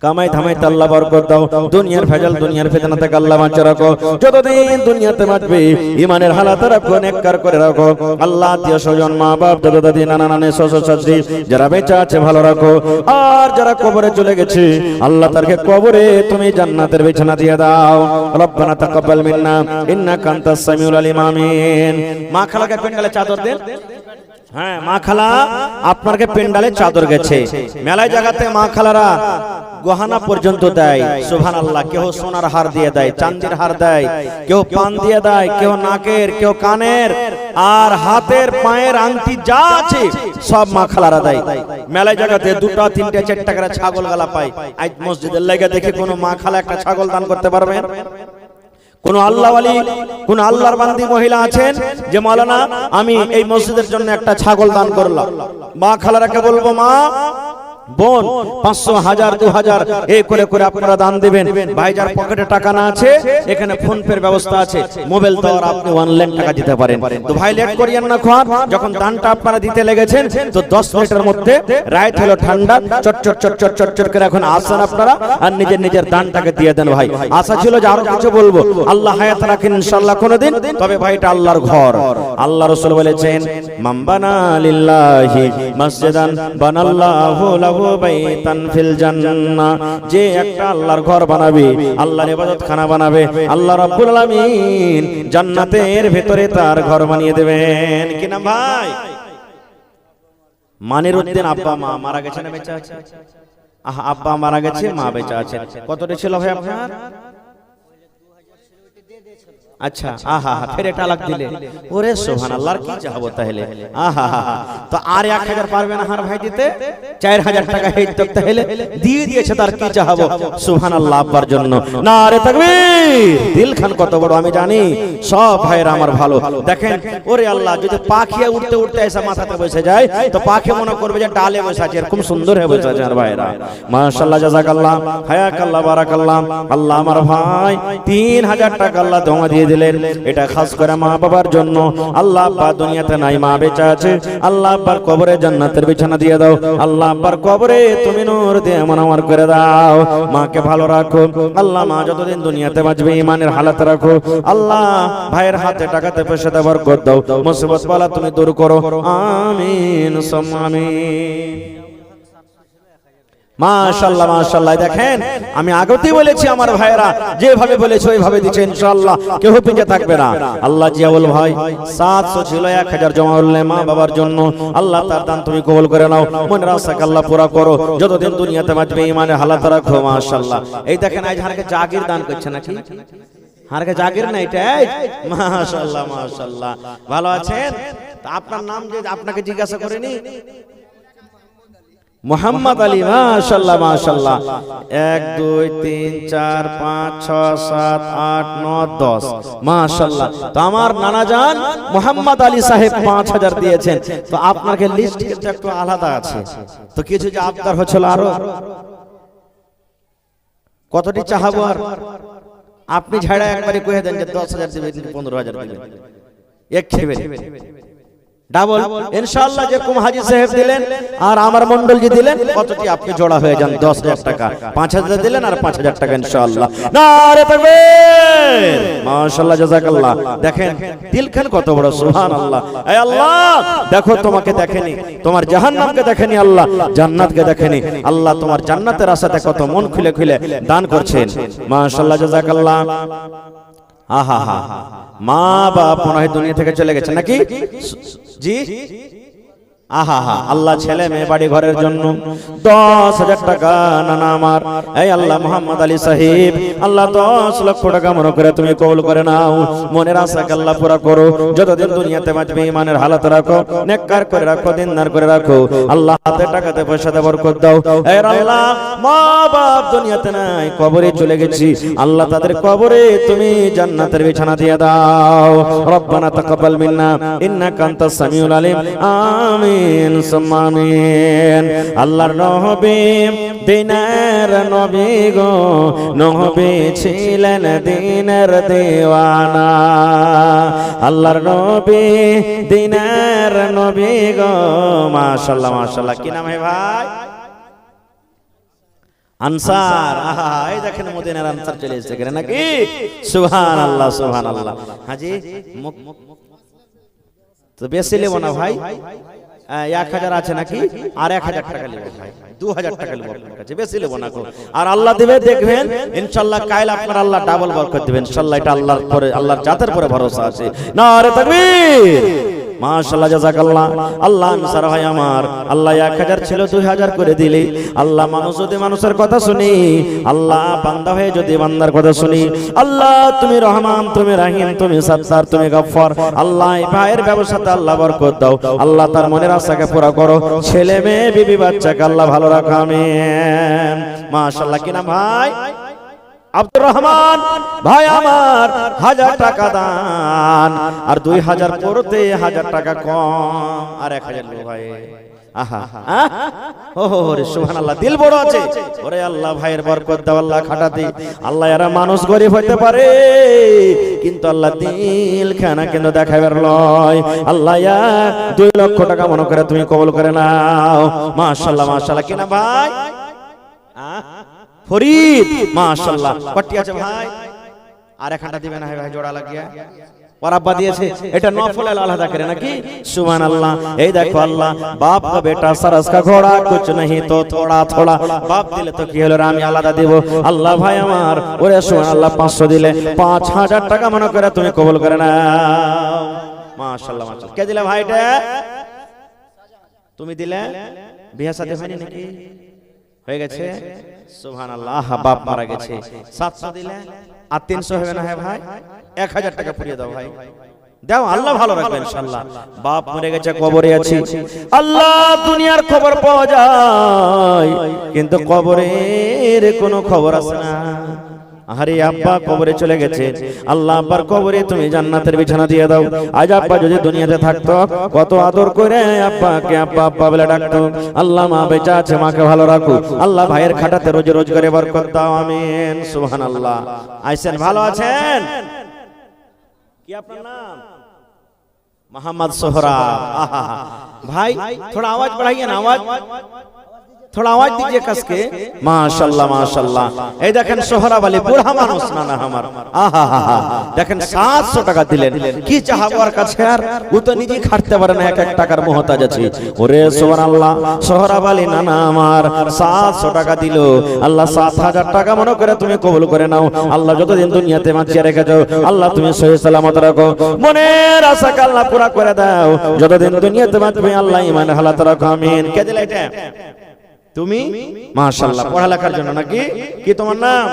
কামাই ধামাইতে আল্লাহ বরকত দাও, দুনিয়ার ভেজাল দুনিয়ার ফিতনা থেকে আল্লাহ বাঁচিয়ে রাখো, যতদিন দুনিয়াতে বাঁচবে ঈমানের হালাত রাখো, নেককার করে রাখো। আল্লাহ আত্মীয় স্বজন, মা বাপ, দাদা দাদি, নানা নানি, শ্বশুর শাশুড়ি যারা বেঁচে আছে ভালো রাখো, আর যারা কবরে চলে গেছে আল্লাহ তাদেরকে কবরে তুমি জান্নাতের বিছানা দিয়ে দাও। রব্বানা তাকাব্বাল মিন্না ইন্নাকা আনতাস সামিউল আলিম, আমিন। মা খালাকে প্যান্ডেলে চাদর দেন, হ্যাঁ, মা খালা আপনাকে পেন্ডালে চাদর গেছে, মেলায় জায়গাতে মা খালারা গহনা পর্যন্ত দেয়, সুবহানাল্লাহ। কেউ সোনার হার দিয়ে দেয়, চাঁদের হার দেয়, কেউ পান দিয়ে দেয়, কেউ নাকের, কেউ কানের, আর হাতের পায়ের আংটি যা আছে সব মা খালারা দেয়। মেলায় জায়গাতে 2টা 3টা 4টা করে ছাগল গালা পায়। আজ মসজিদের লাগা দেখে কোন মা খালা একটা ছাগল দান করতে পারবেন? কোন আল্লাহওয়ালি, কোন আল্লাহর বান্দি মহিলা আছেন যে মাওলানা আমি এই মসজিদের জন্য একটা ছাগল দান করলাম? মা খালারাকে বলবো, মা বোন 500, 1000, 2000 এই করে করে আপনারা দান দিবেন। ভাইজার পকেটে টাকা না আছে, এখানে ফোন পের ব্যবস্থা আছে, মোবাইল দ্বারা আপনি অনলাইন টাকা দিতে পারেন। তো ভাই লেট করিয়েন না, খান যখন দানটা আপনারা দিতে লেগেছেন তো 10 মিনিটের মধ্যে রাইট হলো ঠান্ডা, চট চট চট চট চট চট করে এখন আসেন আপনারা আর নিজের নিজের দানটাকে দিয়ে দেন। ভাই আশা ছিল যে আরো কিছু বলবো, আল্লাহ হায়াত রাখেন ইনশাআল্লাহ কোনদিন, তবে ভাই এটা আল্লাহর ঘর। আল্লাহ রাসূল বলেছেন, মামবানা লিল্লাহি মসজিদান বানাল্লাহু লাহু বাইতান ফিল জান্নাহ, যে একটা আল্লাহর ঘর বানাবে, আল্লাহর ইবাদতখানা বানাবে, আল্লাহ রাব্বুল আলামিন জান্নাতের ভিতরে তার ঘর বানিয়ে দেবেন। কি নাম ভাই? মানিরউদ্দিন আব্বা মা মারা গেছে না বেঁচে আছে? আব্বা মারা গেছে, মা বেঁচে আছে। কতটা ছিল ভাই আপনার? আচ্ছা, আহা হা, ফের এটা লাগ দিলে, ওরে সুবহানাল্লাহ, কি চাহবো তাহলে? আহা হা, তো আর 1000 পারবে না হার ভাই দিতে? 4000 টাকা এই তো তাহলে দিয়ে দিয়েছে, তার কি চাহবো? সুবহানাল্লাহ আব্বার জন্য নারে তাকবীর। দিল খান কত বড় আমি জানি, সব ভাইরা আমার ভালো। দেখেন ওরে আল্লাহ, যদি পাখিয়া উঠতে উঠতে এসে মাথাতে বসে যায় তো পাখি মনে করবে যে ডালে বসে আছে, এরকম সুন্দর হয়ে বসে আছে। আর ভাইরা মাশাআল্লাহ, জাযাকাল্লাহ, হায়াকাল্লাহ, বারাকাল্লাহ। আল্লাহ আমার ভাই 3000 টাকা আল্লাহ দোয়া দিয়ে দিলেন, এটা খাস করে মা বাবার জন্য। আল্লাহ আব্বা দুনিয়াতে নাই, মা বেঁচে আছে, আল্লাহ আব্বার কবরে জান্নাতের বিছানা দিয়ে দাও। আল্লাহ আব্বার কবরে তুমি নূর দিয়ে মনোয়ার করে দাও। মাকে ভালো রাখো আল্লাহ, মা যতদিন দুনিয়াতে বাঁচবে ঈমানের হালাতে রাখো। আল্লাহ ভাইয়ের হাতে টাকাতে পয়সাতে বরকত দাও, মুসিবত বালা তুমি দূর করো, আমিন সুম্মা আমিন। মাশাআল্লাহ মাশাআল্লাহ। দেখেন আমি আগতেই বলেছি আমার ভাইরা যেভাবে বলেছে ওইভাবে দিচ্ছে, ইনশাআল্লাহ কেউ পিছে থাকবে না। আল্লাহ জিয়াউল ভাই 700 ছিল, 1000 জমা হলে মা বাবার জন্য। আল্লাহ তার দান তুমি কবুল করে নাও, মনের আশাকে আল্লাহ পুরা করো, যতদিন দুনিয়াতে বাঁচবে ঈমানের হালাত রাখো। মাশাআল্লাহ। এই দেখেন আজ হারকে জাগির দান করছে নাকি? হারকে জাগির না এটা? মাশাআল্লাহ মাশাআল্লাহ। ভালো আছেন? আপনার নাম যে আপনাকে জিজ্ঞাসা করেনি? মোহাম্মদ আলী। মাশাআল্লাহ মাশাআল্লাহ। 1 2 3 4 5 6 7 8 9 10 মাশাআল্লাহ। তো আমার নানা জান মোহাম্মদ আলী সাহেব 5000 দিয়েছেন। তো আপনাকে লিস্ট কিন্তু একটু আলাদা আছে, তো কিছু যে আবদার হচ্ছিল আরো কতটি চাহাবো, আর আপনি ঝাড়া একবারে কয়ে দেন যে 10000 দিবেন, 15000 দিবেন, এক খেবে ডাবল ইনশাআল্লাহ। যেরকম হাজী সাহেব দিলেন আর আমার মন্ডল জি দিলেন, কতটি আপনি জোড়া হয়ে যান 10000 টাকা, 5000 দিলেন আর 5000 টাকা ইনশাআল্লাহ। নারে তাকবীর, মাশাআল্লাহ, জাযাকাল্লাহ। দেখেন দিলখান কত বড়, সুবহানাল্লাহ। হে আল্লাহ দেখো তোমাকে দেখেনি, তোমার জাহান্নামকে দেখেনি, আল্লাহ জান্নাতকে দেখেনি। আল্লাহ তোমার জান্নাতের আশাতে কত মন খুলে খুলে দান করছেন। মাশাআল্লাহ, জাযাকাল্লাহ। আহা হা, মা বাপ মনে হয় দুনিয়া থেকে চলে গেছে নাকি? জি আহা হা। আল্লাহ ছেলে মেয়ে বাড়ি ঘরের জন্য 10000 টাকা নানা আমার। এই আল্লাহ মোহাম্মদ আলী সাহেব আল্লাহ 10 লক্ষ টাকা মনে করে তুমি কবুল করে নাও, মনের আশাকে আল্লাহ পুরা করো, যতদিন দুনিয়াতে বাঁচবে ঈমানের হালাত রাখো, নেককার করে রাখো, দিনদার করে রাখো। আল্লাহ হাতে টাকাতে পয়সাতে বরকত দাও। এই আল্লাহ মা বাপ দুনিয়াতে নাই, কবরে চলে গেছি, আল্লাহ তাদের কবরে তুমি জান্নাতের বিছানা দিয়ে দাও। রব্বানা তাকাব্বাল মিন্না ইন্নাকা আনতাস সামিউল আলিম, আমিন সুম্মা আমিন। আল্লাহর নবী দিনের নবী গো, নবী ছিলেন দিনের দেওয়ানা। আল্লাহর নবী দিনের নবী গো। মাশাআল্লাহ মাশাআল্লাহ। কি নাম হে ভাই? আনসার। আহা, এই দেখেন মদিনার আনসার চলে এসেছে কেন নাকি? সুবহানাল্লাহ সুবহানাল্লাহ। হাজি তো বেশি নেব না ভাই, 1000 আছে নাকি? আর 1000 টাকা নেব ভাই, 2000 টাকা নেব আপনার কাছে, বেশি নেব না। আর আল্লাহ দিবে দেখবেন ইনশাআল্লাহ, কাল আপনার আল্লাহ ডাবল বরকত দিবেন ইনশাআল্লাহ। এটা আল্লাহর পরে, আল্লাহর জাতের পরে ভরসা আছে। নারে তাকবীর। মাশাআল্লাহ জাযাকাল্লাহ। আল্লাহ আনসার ভাই আমার, আল্লাহ 1000 ছিল 2000 করে দিলে। আল্লাহ মানুষ যদি মানুষের কথা শুনি, আল্লাহ বান্দা হয়ে যদি বান্দার কথা শুনি, আল্লাহ তুমি রহমান, তুমি রাহিম, তুমি সাত্তার, তুমি গফফার। আল্লাহ এই ভাইয়ের ব্যবসাতে আল্লাহ বরকত দাও। আল্লাহ তার মনের আশাকে পুরা করো। ছেলে মেয়ে বিবি বাচ্চাকে আল্লাহ ভালো রাখো, আমিন। মাশাআল্লাহ। কি নাম ভাই? আব্দুর রহমান ভাই আমার 1000 টাকা দান, আর 2000 করতে 1000 টাকা কম, আর 1000 লো ভাই। আহা ওহো রে সুবহানাল্লাহ, দিল বড় আছে। ওরে আল্লাহ ভাইয়ের বরকত দাও, আল্লাহ খাটাতে। আল্লাহ এরা মানুষ গরিব হইতে পারে, কিন্তু আল্লাহ দিল খানা কিন্তু দেখাইবার লয়। আল্লাহ 2 লক্ষ টাকা মনে করে তুমি কবুল করে নাও। মাশাআল্লাহ মাশাআল্লাহ। কি না ভাই? ফরিদ। মাশাআল্লাহ। কটি আছে ভাই? আর একটা দিবে না ভাই, জোড়া লাগিয়া और अब्बा दिए एटा नफल आलादा करे नाकि सुभान अल्लाह। এই দেখো আল্লাহ বাপ का बेटा सरस का घोड़ा कुछ नहीं तो थोड़ा थोड़ा बाप दिले तो কি হলো আমি আলাদা দেব। আল্লাহ ভাই আমার ওরে সুবহান আল্লাহ 500 দিলে 5000 টাকা মনে করে তুমি কবুল করে নাও। মাশাআল্লাহ মাশাআল্লাহ। কে দিলে ভাইটা? তুমি দিলে? বিয়ে শাদী হয়নি নাকি? হয়ে গেছে? সুবহান আল্লাহ। বাপ মারা গেছে 700 দিলে আর 300 হবে না? হ্যাঁ ভাই 1000 টাকা পুড়িয়ে দাও ভাই, দাও। আল্লাহ ভালো রাখবে ইনশাআল্লাহ। বাপ মরে গেছে, কবরে আছি। আল্লাহ দুনিয়ার খবর পাওয়া যায়, কিন্তু কবরের কোনো খবর আসে না। আরে আব্বা কবরে চলে গেছে, আল্লাহ আব্বার কবরে তুমি জান্নাতের বিছানা দিয়ে দাও। আজ আব্বা যদি দুনিয়াতে থাকতো কত আদর করে আব্বাকে আব্বা আব্বা বলে ডাকতো। আল্লাহ মা বেঁচে আছে, মাকে ভালো রাখো। আল্লাহ ভাইয়ের খাটাতে রোজ রোজ করে বরকত দাও, আমিন। সুবহানাল্লাহ। আইছেন, ভালো আছেন? কি আপনার নাম? मोहम्मद सोहराब। आहा भाई थोड़ा आवाज बढ़ाइए ना, आवाज थोड़ा आवाज दीजिए कस के। माशाल्लाह माशाल्लाह। এই দেখেন সোহরাব আলী বুড়া মানুষ না না আমার। আহা হা হা দেখেন 700 টাকা দিলেন। কি চাহাবো আর কাছে, আর ও তো নিজে খাটতে পারে না, এক এক টাকার মুহতাজ আছে। ওরে সুবহানাল্লাহ। সোহরাব আলী নানা আমার 700 টাকা দিল। আল্লাহ 7000 টাকা মনে করে তুমি কবুল করে নাও। আল্লাহ যতদিন দুনিয়াতে বাঁচিয়ে রেখেছো আল্লাহ তুমি সহি সালামত রাখো, মনের আশাকে আল্লাহ পুরা করে দাও। যতদিন দুনিয়াতে বাঁচবে আল্লাহ ঈমান হালাত রাখো, আমিন। কে দিলে এটা? তুমি? মাশাআল্লাহ। পড়ালেখার জন্য নাকি? কি তোমার নাম?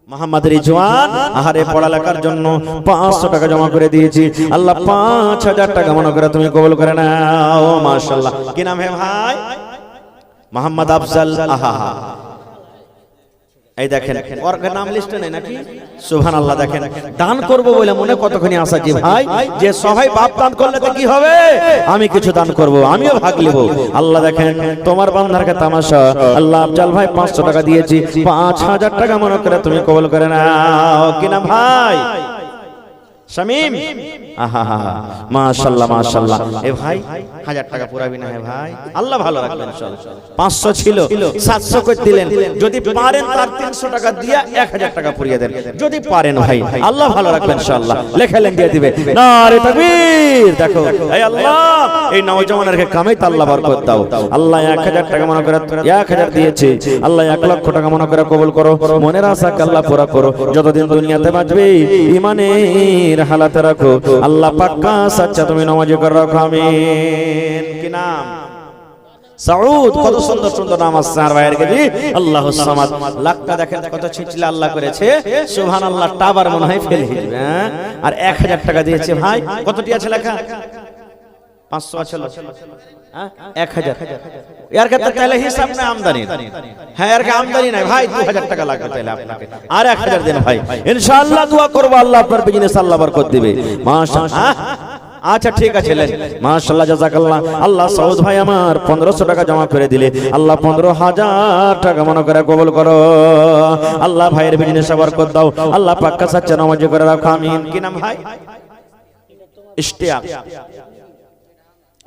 মোহাম্মদ রিজওয়ান। আহারে পড়ালেখার জন্য 500 টাকা জমা করে দিয়েছি। আল্লাহ 5000 টাকা মনে করে তুমি কবুল করে নাও। মাশাআল্লাহ। কি নাম হে ভাই? মোহাম্মদ আফজাল। আহা হা এই দেখেন ওর নাম লিস্টে নেই নাকি? সুবহানাল্লাহ। দেখেন দান করব বলে মনে কতখানি আশা যে ভাই যে সবাই বাপ দান করলে তো কি হবে, আমি কিছু দান করব, আমিও ভাগ নেব। আল্লাহ দেখেন তোমার বান্দারকে তামাশা। আল্লাহ আফজাল ভাই 500 টাকা দিয়েছি, 5000 টাকা মনে করে তুমি কবুল করে নাও। কি নাম ভাই? শামীম। আহা হা মাশাআল্লাহ মাশাআল্লাহ। এ ভাই 1000 টাকা পুরাবি না? হে ভাই আল্লাহ ভালো রাখবেন ইনশাআল্লাহ। 500 ছিল 700 করে দিলেন। যদি পারেন তার 300 টাকা দিয়া 1000 টাকা পুরিয়ে দেন, যদি পারেন ভাই আল্লাহ ভালো রাখবেন ইনশাআল্লাহ। লেখালেন দিয়ে দিবে। নারে তাকবীর। দেখো এই আল্লাহ এই নওজওয়ানকে কামাইতে আল্লাহ বরকত দাও। আল্লাহ 1000 টাকা মনে করে 1000 দিয়েছে, আল্লাহ 1 লক্ষ টাকা মনে করে কবুল করো, মনের আশাকে আল্লাহ পুরা করো। যতদিন দুনিয়াতে বাঁচবে ঈমানের হালাতে রাখো। আল্লাহ পাক্কা সচ্চা তুমি নামাজি করে রাখো, আমিন। কি নাম? সাউদ। কত সুন্দর সুন্দর নাম আছে আর ভাইয়ের কাছে। আল্লাহুস সামাদ। লাখটা দেখেন কত ছিটলে আল্লাহ করেছে। সুবহানাল্লাহ। টাবার মনে হয় ফেল হয়ে যাবে। আর 1000 টাকা দিয়েছে ভাই। কতটি আছে লেখা? 500 আছে। হ্যাঁ 1000 यार का তাহলে হিসাব না আমদানি। হ্যাঁ यार का আমদানি নাই ভাই, 2000 টাকা লাগবে তাহলে আপনাকে। আর 1000 দেন ভাই, ইনশাআল্লাহ দোয়া করব আল্লাহ আপনার বিজনেস আল্লাহ বরকত দিবে। মাশাআল্লাহ। আচ্ছা ঠিক আছে লেন। মাশাআল্লাহ জাযাকাল্লাহ। আল্লাহ সাউদ ভাই আমার 1500 টাকা জমা করে দিলে। আল্লাহ 15000 টাকা মনে করে কবুল করো। আল্লাহ ভাইয়ের বিজনেসে বরকত দাও। আল্লাহ পাক্কা সচ্চা নামাজি করে রাখো, আমিন। কি নাম ভাই? ইশতিয়াক।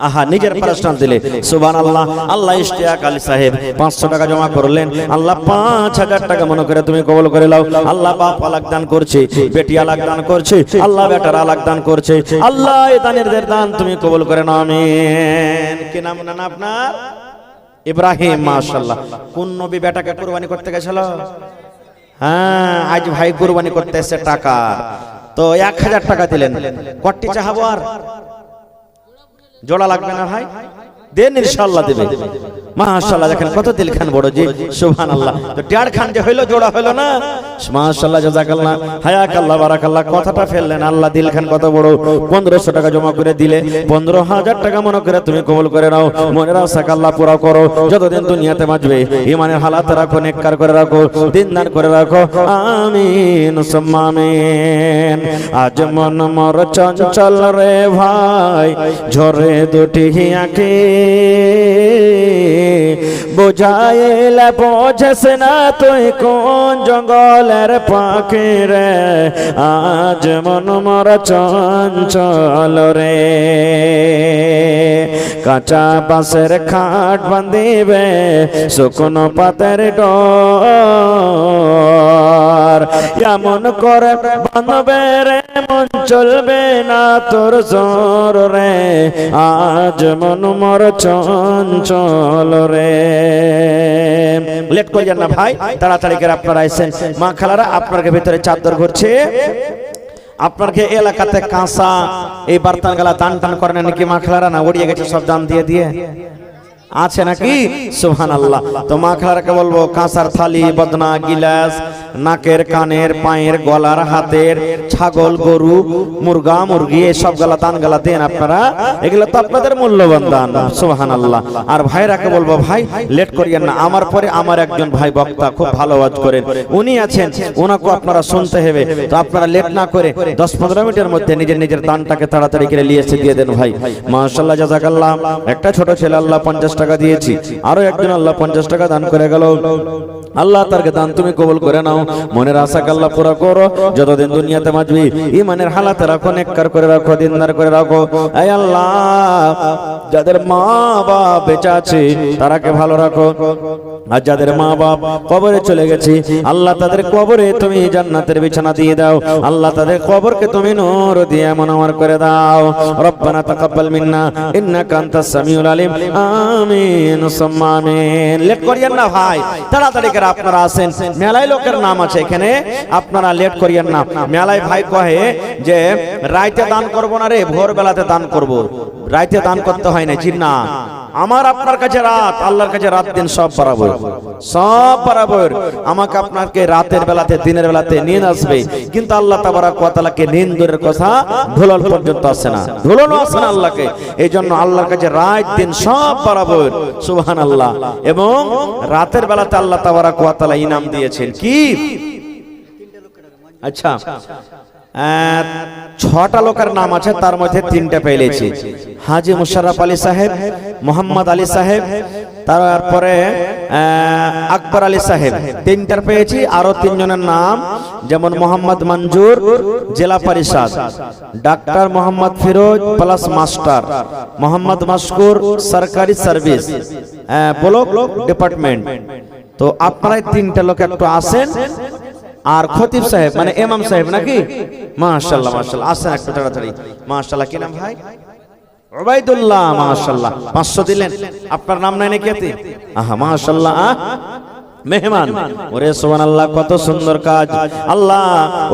আহা নিজের পারসোনাল দিলে। সুবহানাল্লাহ। আল্লাহ ইশতিয়াক আলী সাহেব 500 টাকা জমা করলেন। আল্লাহ 5000 টাকা মনে করে তুমি কবুল করে নাও। আল্লাহ বাপ আলাক দান করছে, বেটি আলাক দান করছে, আল্লাহ বেটার আলাক দান করছে। আল্লাহ এই দানের দান তুমি কবুল করে নাও, আমিন। কি নাম না আপনার? ইব্রাহিম। মাশাআল্লাহ। কোন নবী বেটাকে কুরবানি করতে গেছিল? হ্যাঁ আজ ভাই কুরবানি করতে এসে টাকা তো 1000 টাকা দিলেন, কটি চাহাবো আর জোড়া লাগবে না ভাই? দেন, ইনশাআল্লাহ দেবে। মাশাআল্লাহ, দেখেন কত দিল খান বড়, জি সুবহানাল্লাহ। তো টিয়ার খান যে হইলো, জোড়া হইলো না? মাশাআল্লাহ, জাযাকাল্লাহ, হায়াকাল্লাহ, বারাকাল্লাহ। কথাটা ফেললেন, আল্লাহ দিল খান কত বড়। 1500 টাকা জমা করে দিলে 15000 টাকা মনে করে তুমি কবুল করে নাও। মনের আশা আল্লাহ পুরা করো, যতদিন দুনিয়াতে বাঁচবে ঈমানের হালাত রাখো, নেককার করে রাখো, দিনদার করে রাখো। আমিন সুম্মা আমিন। আজ মন মোর চঞ্চল রে ভাই, ঝরে দুটি আঁখি, বুঝাইলে বোঝেস না তুই কোন জঙ্গলের পাখি রে। আজ মন মোর চঞ্চল রে, কাঁচা বাঁশের খাট বাঁধিবে শুকনো পাতের ডর, এমন করে বাঁধবে রে মন চলবে না তোর জোর রে। আজ মন মোর চঞ্চল রে। লেট করিয়েন না ভাই, তাড়াতাড়ি করে আপনারা আইসেন। মা খালারা, আপনার ভিতরে চাদর ঘুরছে, আপনার এলাকাতে কাঁসা এই বার্তান গালা দান টান করেন নাকি মা খালারা? না উড়িয়ে গেছে সব দান দিয়ে দিয়ে, আছে নাকি? সুবহানাল্লাহ। তো মা খালারাকে বলবো, কাঁসার থালি, বদনা, গিলাস, নাকের, কানের, পায়ের, গলার, হাতের, ছাগল, গরু, মুরগা, মুরগি, সব গালা দান গালা দেন আপনারা। এগুলো তো আপনাদের মূল্যবান দান। সুবহানাল্লাহ। আর ভাইরাকে বলবো, ভাই লেট করিয়েন না, আমার পরে আমার একজন ভাই বক্তা খুব ভালো ওয়াজ করেন, উনি আছেন, ওনাকে আপনারা শুনতে হবে। তো আপনারা লেট না করে 10-15 মিনিটের মধ্যে নিজের নিজের দানটাকে তাড়াতাড়ি করে নিয়ে এসে দিয়ে দেন ভাই। মাশাআল্লাহ, জাযাকাল্লাহ। একটা ছোট ছেলে আল্লাহ 50 টাকা দিয়েছি, আরো একজন আল্লাহ 50 টাকা দান করে গেল। আল্লাহ তারকে দান তুমি কবুল করে নাও, মনের আশাকে আল্লাহ পুরা করো, যতদিন দুনিয়াতে বাঁচবি ঈমানের হালাতে রাখো, নেককার করে রাখো, দিনদার করে রাখো। এই আল্লাহ, যাদের মা বাপ বেঁচে আছে তারাকে ভালো রাখো, আর যাদের মা বাপ কবরে চলে গেছে আল্লাহ তাদের কবরে তুমি জান্নাতের বিছানা দিয়ে দাও। আল্লাহ তাদের কবরকে তুমি নূর দিয়ে মনোহর করে দাও। রব্বানা তাকাব্বাল মিন্না ইন্নাকা আনতাস সামিউল আলিম। আমিন সুম্মা আমিন। লেট করিয়েন না ভাই, তাড়াতাড়ি করে আপনারা আসেন। মেলায় লোকের নাম আছে এখানে, আপনারা লেট করিয়েন না। মেলায় ভাই কহে যে রাইতে দান করব না রে, ভোরবেলাতে দান করব। রাইতে দান করতে হয় না, জিন্না আমার আপনার কাছে রাত, আল্লাহর কাছে রাত দিন সব বরাবর, সব বরাবর। আমাকে আপনাকে রাতের বেলাতে দিনের বেলাতে নিয়ে আসবে, কিন্তু আল্লাহ তাবারাক ওয়া তাআলাকে নিন্দুরের কথা ধুলন পর্যন্ত আসে না, ধুলনও আসে না আল্লাহকে। এই জন্য আল্লাহর কাছে রাত দিন সব বরাবর। সুবহানাল্লাহ। এবং রাতের বেলাতে আল্লাহ তাবারাক ওয়া তাআলা ইনাম দিয়েছেন কি? আচ্ছা, 6টা লোকের নাম আছে, তার মধ্যে 3টা পেয়েছি। হাজী মুশাররফ আলী সাহেব, মোহাম্মদ আলী সাহেব, তারপরে আকবর আলী সাহেব, 3টার পেয়েছি। আরো 3 জনের নাম, যেমন মোহাম্মদ মঞ্জুর জেলা পরিষদ, doctor Mohammad Firoz plus master, Mohammad Mashkur সরকারি সার্ভিস ব্লক ডিপার্টমেন্ট। তো আপনারা 3টা লোক একটু আসেন। আর খতিব সাহেব মানে ইমাম সাহেব নাকি? মাশাআল্লাহ, মাশাআল্লাহ, আসেন একটু তাড়াতাড়ি। মাশাআল্লাহ, কি নাম ভাই? উবাইদুল্লাহ। মাশাআল্লাহ, 500 দিলেন। আপনার নাম নাই নাকি এতে? আহা, মাশাআল্লাহ, মেহমান। ওরে সুবহানাল্লাহ, কত সুন্দর কাজ। আল্লাহ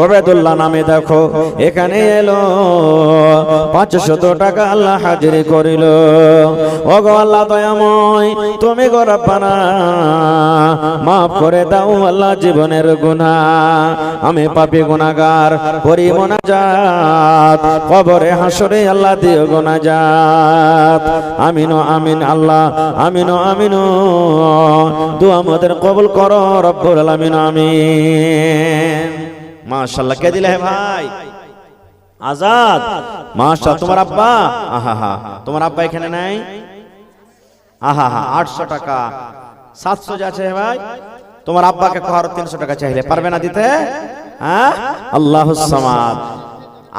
উবাইদুল্লাহ নামে দেখো এখানে এলো, 500 টাকা আল্লাহ হাজিরি করিল। ওগো আল্লাহ দয়াময়, তুমি গো রব্বানা মাফ করে দাও আল্লাহ জীবনের গুনাহ। আমি পাপী গুনাহগার, করি মুনাজাত, কবরে হাসরে আল্লাহ দিও গুনাজাত। আমিন আমিন আল্লাহ, আমিন আমিন। দুআ আমাদের কবুল করো রব্বুল আলামিন, আমিন। মাশাআল্লাহ, কে দিলে ভাই? আজাদ। মাশাআল্লাহ, তোমার আব্বা? আহা হা, তোমার আব্বা এখানে নাই? আহা হা, 800 টাকা, 700 যাচ্ছে ভাই। তোমার আব্বাকে আরো 300 টাকা চাইলে পারবে না দিতে? হ্যাঁ, আল্লাহুস সামাদ।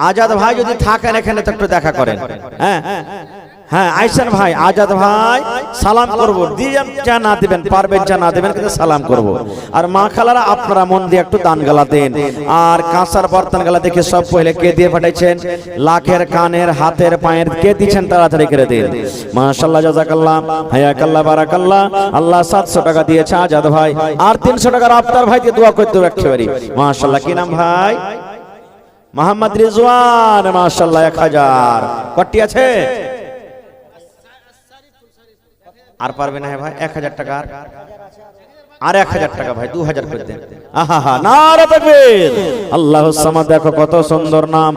আজাদ ভাই যদি থাকেন এখানে তো একটু দেখা করেন। হ্যাঁ হ্যাঁ, আইসেন ভাই, আজাদ ভাই, সালাম করব। দিবেন যা না দিবেন, পারবেন যা না দিবেন, কিন্তু সালাম করব। আর মা খালারা আপনারা মন দিয়ে একটু দান গালা দেন। আর কাঁসার বর্তন গালা দেখে সব পয়লে কে দিয়ে পাঠাইছেন, লাখের, কানের, হাতের, পায়ের কে দিচ্ছেন, তাড়াতাড়ি করে দেন। মাশাআল্লাহ, জাযাকাল্লাহ, হায়াকাল্লাহ, বারাকাল্লাহ। আল্লাহ 700 টাকা দিয়েছে আজাদ ভাই, আর 300 টাকা আফতার ভাইকে দোয়া করতে হবে একেবারে। মাশাআল্লাহ, কি নাম ভাই? মোহাম্মদ রিজওয়ান মাশাআল্লাহ 1000 কটি আছে আর পারবে না ভাই 1000 টাকা আর 1000 টাকা ভাই 2000 করে দেন আহা নারে তাকবীর আল্লাহুস সামাদ দেখো কত সুন্দর নাম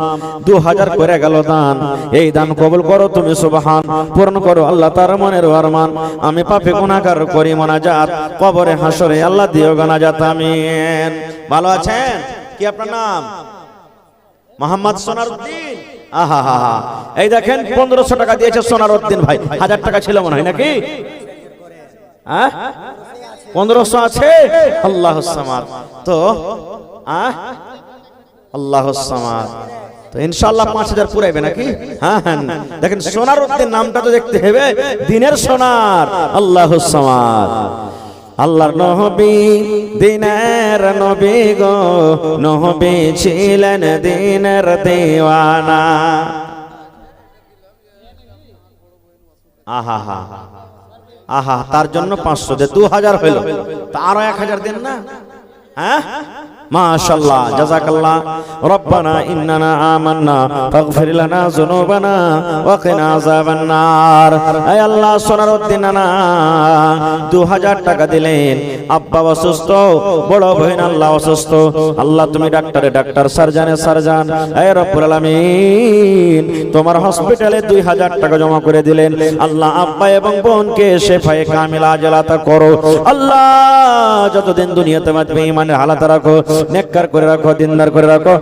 2000 করে গেল দান এই দান কবুল করো তুমি সুবহান পূর্ণ করো আল্লাহ তার মনের আরমান আমি পাপী গুনাহগার করি মোনাজাত কবরে হাসরে আল্লাহ দিও গানাজাত আমিন ভালো আছেন কি আপনার নাম মোহাম্মদ সোনারউদ্দিন আহা এই দেখেন 1500 টাকা দিয়েছে সোনারউদ্দিন ভাই 1000 টাকা ছিল মনে হয় নাকি হ্যাঁ 1500 আছে আল্লাহুস সামাদ তো আল্লাহুস সামাদ তো ইনশাআল্লাহ 5000 পুরাইবে নাকি হ্যাঁ দেখেন সোনারউদ্দিন নামটা তো দেখতে হবে দিনের সোনার আল্লাহুস সামাদ আল্লাহর নবী দিনের নবী গো নবী ছিলেন দিনের দিওয়ানা আহা তার জন্য 500 দে 2000 হলো তা আরো 1000 দেন না হ্যাঁ মাশাআল্লাহ জাযাকাল্লাহ রব্বানা ইন্নানা আমান্না ফাগফির লানা যুনুবানা ওয়া কিনা আযাবান নার হে আল্লাহ সোনারউদ্দিন নানা 2000 টাকা দিলেন আব্বা অসুস্থ বড় বোন আল্লাহ অসুস্থ আল্লাহ তুমি ডাক্তার সার্জান হে রব্বুল আলামিন তোমার হসপিটালে 2000 টাকা জমা করে দিলেন আল্লাহ আব্বা এবং বোনকে শিফায়ে কামিলা আজলাতা করো আল্লাহ যতদিন দুনিয়াতে বাঁচবে ঈমানের হালাত রাখো নেককার করে রাখো দিনদার করে রাখো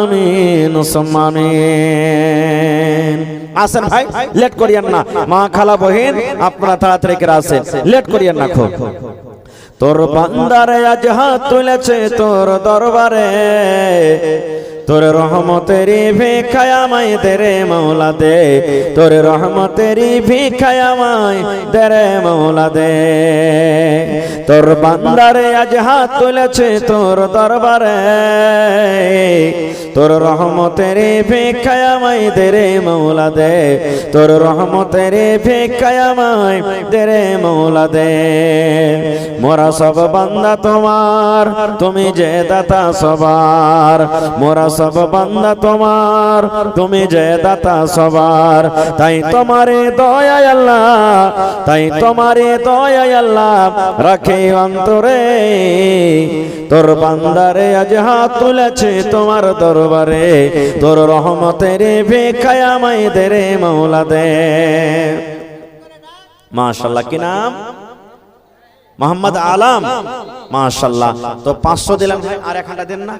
আমিন সুম্মা আমিন আসেন ভাই লেট করিয়েন না মা খালা বহিন আপনারা তাড়াতাড়ি করে আসেন লেট করিয়েন না খুব তোর বান্দারে আজ হাত তুলেছে তোর দরবারে তোর রহমতেরি ভিখায় আমায় দে রে মওলা দে তোর রহমতেরি ভিখায় আমায় দে রে মওলা দে তোর বান্দারে আজ হাত তুলেছে তোর দরবারে তোর রহমতেরি ভিখায় আমায় দে রে মওলা দে তোর রহমতেরি ভিখায় আমায় দে রে মওলা দে মোরা সব বান্দা তোমার তুমি যে দাতা সবার মোরা সব বান্দা তোমার তুমি যে দাতা সবার তাই তোমারে দয়া আল্লাহ তাই তোমারে দয়া আল্লাহ রাখে অন্তরে তোর বান্দারে আজ হাত তুলেছে তোমার দরবারে তোর রহমতের ভিখায় আমায় দে রে মওলা দে মাশাআল্লাহ কি নাম মোহাম্মদ আলম মাশাআল্লাহ তো 500 দিলাম ভাই আর 1000 দেন না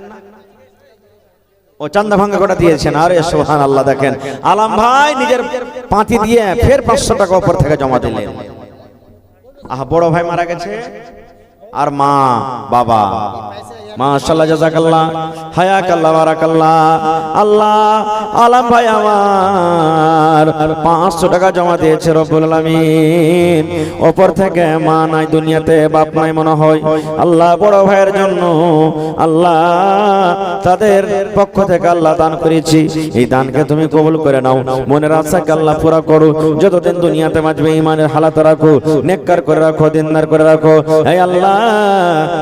ও চান্দা ভাঙ্গা কোটা দিয়েছেন আরে সুবহানাল্লাহ দেখেন আলম ভাই নিজের পাঁতি দিয়ে ফের 500 টাকা উপর থেকে জমা দিলেন আহা বড় ভাই মারা গেছে আর মা বাবা মাশাআল্লাহ জাযাকাল্লাহ হায়াকাল্লাহ বারাকাল্লাহ আল্লাহ আলম ভাই আমার 500 টাকা জমা দিয়েছে রব্বুল আলামিন উপর থেকে মা নাই দুনিয়াতে বাপ নাই মনে হয় আল্লাহ বড় ভাইয়ের জন্য আল্লাহ তাদের পক্ষ থেকে আল্লাহ দান করেছি এই দানকে তুমি কবুল করে নাও মনের আশাকে আল্লাহ পুরা করো যতদিন দুনিয়াতে বাঁচবে ঈমানের হালাত রাখো নেককার করে রাখো দিনদার করে রাখো হে আল্লাহ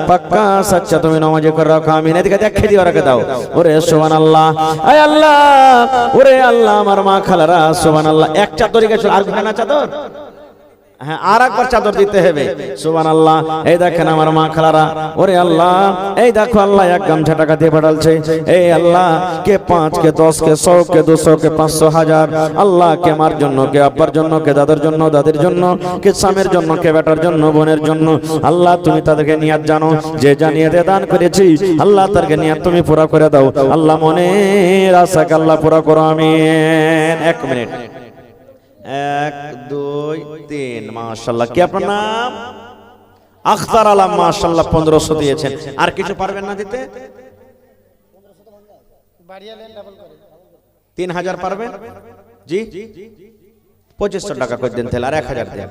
পাক্কা সচ্চা তুমি নামাজি করে রাখো আমিন এদিকে দেখে দিও রাখে দাও ওরে সুবহানাল্লাহ হে আল্লাহ ওরে আল্লাহ আমার মা খালারা সুবহানাল্লাহ এক চাদর গেছে আর না চাদর হ্যাঁ আর একবার চাদর দিতে হবে সুবহানাল্লাহ এই দেখেন আমার মা খালারা ওরে আল্লাহ এই দেখো আল্লাহ এক গামছা টাকা দিয়ে পাঠালছে এই আল্লাহ কে 5 কে 10 কে 100 কে 200 কে 500 হাজার আল্লাহ কে মার জন্য কে আব্বার জন্য কে দাদার জন্য দাদির জন্য কে স্বামীর জন্য কে বেটার জন্য বোনের জন্য আল্লাহ তুমি তাদেরকে নিয়াত জানো যে জানিয়ে দান করেছি আল্লাহ তাদেরকে নিয়াত তুমি পুরা করে দাও আল্লাহ মনের আশাকে আল্লাহ পুরা করো আমিন 1 মিনিট 1 2 3 মাশাআল্লাহ কি আপনার নাম আখতার আলম মাশাআল্লাহ 1500 দিয়েছেন আর কিছু পারবেন না দিতে 3000 পারবেন জি 2500 টাকা করে দেন তাহলে আর 1000 দেন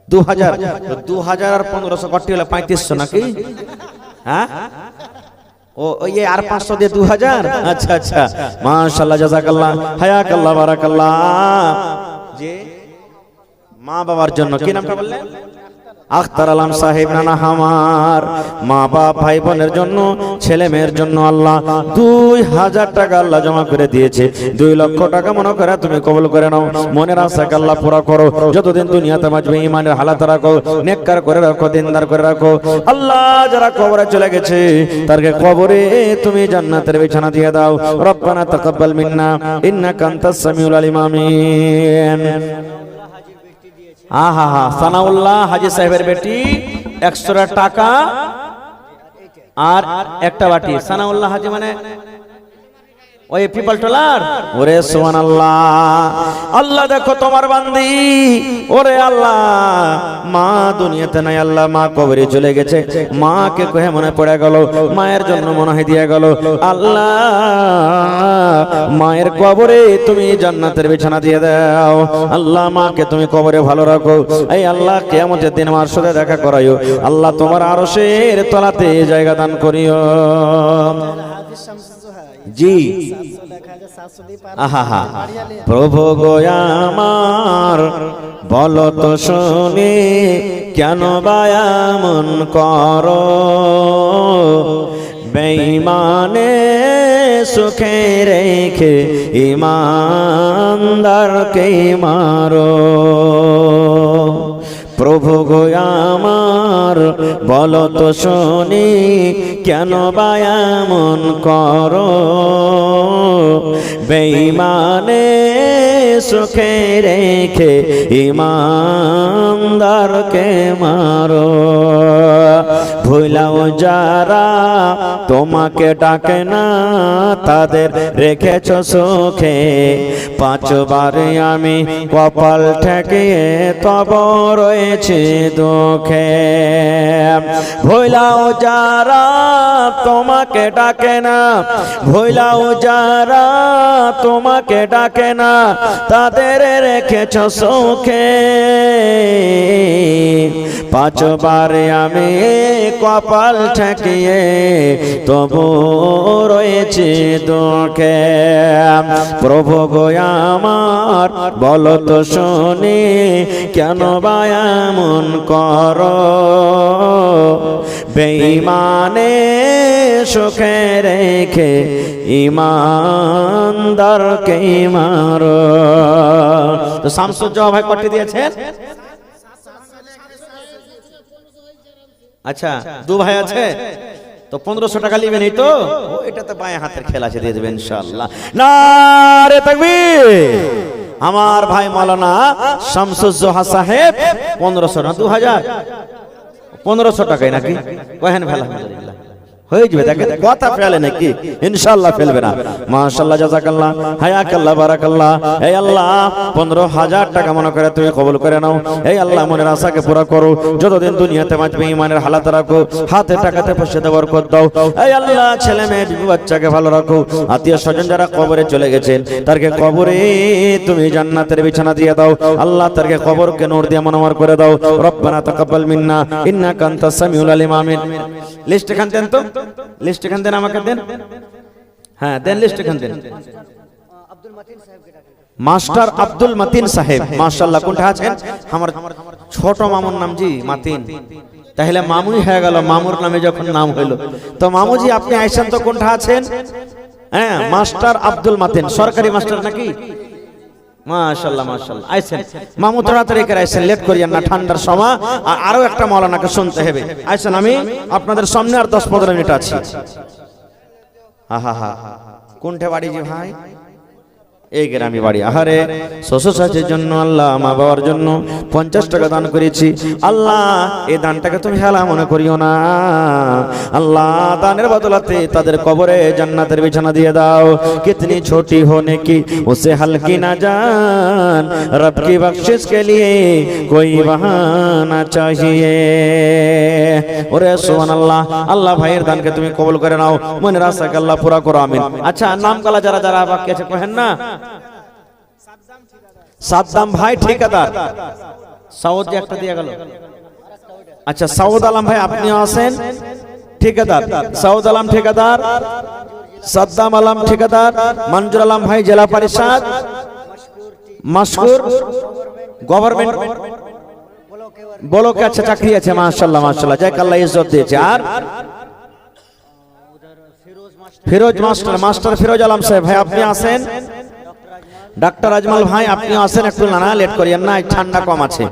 2000 তো 2000 আর 1500 কত হলো 3500 নাকি হ্যাঁ ও এই আর 500 দিয়ে 2000 আচ্ছা আচ্ছা মাশাআল্লাহ জাযাকাল্লাহ হায়াকাল্লাহ বারাকাল্লাহ যে মা বাবার জন্য কি নামটা বললেন আখতার আলম সাহেব নানা আমার মা বাপ ভাই বোনের জন্য ছেলে মেয়ের জন্য আল্লাহ 2000 টাকা আল্লাহ জমা করে দিয়েছে। 2 লক্ষ টাকা মনে করে তুমি কবুল করে নাও। মনের আশাকে আল্লাহ পুরা করো। যতদিন দুনিয়াতে বাঁচবে ঈমানের হালাত রাখো, নেককার করে রাখো, দিনদার করে রাখো। আল্লাহ যারা কবরে চলে গেছে তারকে কবরে তুমি জান্নাতের বিছানা দিয়ে দাও। রব্বানা তাকাব্বাল মিন্না ইন্নাকা আনতাস সামিউল আলিম। আমিন। আহা হা সানাউল্লাহ হাজী সাহেবের বেটি 100 টাকা আর একটা বাটি। সানাউল্লাহ হাজী মানে ওই পিপল টলার। ওরে সুবহানাল্লাহ। আল্লাহ দেখো তোমার বান্দি, ওরে আল্লাহ মা দুনিয়াতে নাই আল্লাহ, মা কবরে চলে গেছে। মাকে কহে মনে পড়ে গেল, মায়ের জন্য মনে হয় দিয়ে গেল। আল্লাহ মায়ের কবরে তুমি জান্নাতের বিছানা দিয়ে দাও। আল্লাহ মাকে তুমি কবরে ভালো রাখো। এই আল্লাহ কিয়ামতের দিন আমার সাথে দেখা করাইও। আল্লাহ তোমার আরশের তলাতে জায়গা দান করিও। জি আহা প্রভু গো আমার বলো তো শুনি কেন বায়ামন করো, বেঈমানে সুখে রেখে ঈমানদারকে মারো। প্রভু গো আমার বলো তো শুনি কেন বায়ামন করো, বেঈমানে সুখে রেখে ঈমানদারকে মারো। ভুলাও যারা তোমাকে ডাকে না তাদের রেখেছ সুখে, 5 বার আমি কপাল ঠেকিয়ে তব রয়েছে দুঃখে। ভুলাও যারা তোমাকে ডাকে না, ভুলাও যারা তোমাকে ডাকে না তাদের রেখেছ সুখে, 5 বার আমি কপাল ঠেকিয়ে তবু রয়েছে দুঃখে। প্রভু গো আমার বলো তো শুনি কেন বায়ামন করো, বেঈমানে সুখে রেখে ঈমানদারকে মারো। তো শামসুজ্জামান ভাই কটি দিয়েছেন? আচ্ছা 2 ভাই আছে তো 1500 টাকা নেবেন। এই তো এটা তো বাঁয়ে হাতের খেলা আছে, দিয়ে দেবেন ইনশাআল্লাহ। নারে তাকবীর। আমার ভাই মাওলানা শামসুজ্জোহা সাহেব 1500 না 2000 1500 টাকাই নাকি কহেন ভাই? আলহামদুলিল্লাহ হয়ে যাবে। দেখেন কথা ফেলে নাকি? ইনশাআল্লাহ ফেলবে না। মাশাআল্লাহ জাযাকাল্লাহ হায়াকাল্লাহ বারাকাল্লাহ। এই আল্লাহ 15000 টাকা মনে করে তুমি কবুল করে নাও। এই আল্লাহ মনের আশাকে পুরা করো। যতদিন দুনিয়াতে বাঁচবে ঈমানের হালাত রাখো, হাতে টাকাতে পয়সাতে বরকত দাও। এই আল্লাহ ছেলে মেয়ে বিবি বাচ্চাকে ভালো রাখো। আত্মীয় স্বজন যারা কবরে চলে গেছেন তারকে কবরে তুমি জান্নাতের বিছানা দিয়ে দাও। আল্লাহ তারকে কবরকে নূর দিয়ে মনোমার করে দাও। রব্বানা তাকাব্বাল মিন্না ইন্নাকা আনতাস সামিউল আলিম। আমিন। লিস্ট এখান দেন তো, লিস্ট এখান দেন, আমাকে দেন। হ্যাঁ দেন, লিস্ট এখান দেন। মাস্টার আব্দুল মতিন সাহেব মাশাআল্লাহ। কোনটা আছেন? আমার ছোট মামুর নাম জি মাতিন। তাহলে মামুই হয়ে গেল, মামুর নামে যখন নাম হইল। তো মামুজি আপনি আইছেন তো কোনটা আছেন? হ্যাঁ মাস্টার আব্দুল মতিন, সরকারি মাস্টার নাকি? মাশাআল্লাহ মাশাআল্লাহ আইছেন। মামু তাড়াতাড়ি করে আইছেন, লেট করিয়েন না, ঠান্ডার সময়। আর আরো একটা মাওলানাকে শুনতে হবে। আইছেন, আমি আপনাদের সামনে আর 10-15 মিনিট আছি। আহা কোনটা বাড়ি জি ভাই? এই গ্রামে বাড়ি। আহারে শ্বশুর শাশুড়ির জন্য আল্লাহ, মা বাবার জন্য 50 টাকা দান করেছি। আল্লাহ এই দানটাকে তুমি হেলা মনে করিও না। আল্লাহ দানের বদলাতে তাদের কবরে জান্নাতের বিছানা দিয়ে দাও। কিতনি ছোটি হোনে কি উসে হলকি না জান, রব কি বখশিশ কে লিয়ে কোই বাহানা চাহিয়ে। ওরে সুবহানাল্লাহ। আল্লাহ ভাইয়ের দানকে তুমি কবুল করে নাও, মনের আশাকে আল্লাহ পুরা করো। আমিন। আচ্ছা নাম কালা যারা যারা বাকি আছে কহেন না। সাদ্দাম ভাই ঠিকাদার, সাউদ একটা দিয়ে গেল। আচ্ছা সাউদ আলম ভাই আপনিও আছেন ঠিকাদার। সাউদ আলম ঠিকাদার, সাদ্দাম আলম ঠিকাদার, মঞ্জুর আলম ভাই জেলা পরিষদ, মশকুর গভর্নমেন্ট বলো কে আচ্ছা চাকরি আছে, মাশাআল্লাহ মাশাআল্লাহ, যাক আল্লাহ ইজ্জত দিয়েছে। আর ফিরোজ মাস্টার, মাস্টার ফিরোজ আলম সাহেব ভাই আপনি আসেন। ডাক্তার আজমাল ভাই আপনি আসেন, একটু না লেট করিয়েন না, ঠান্ডা কম আছে,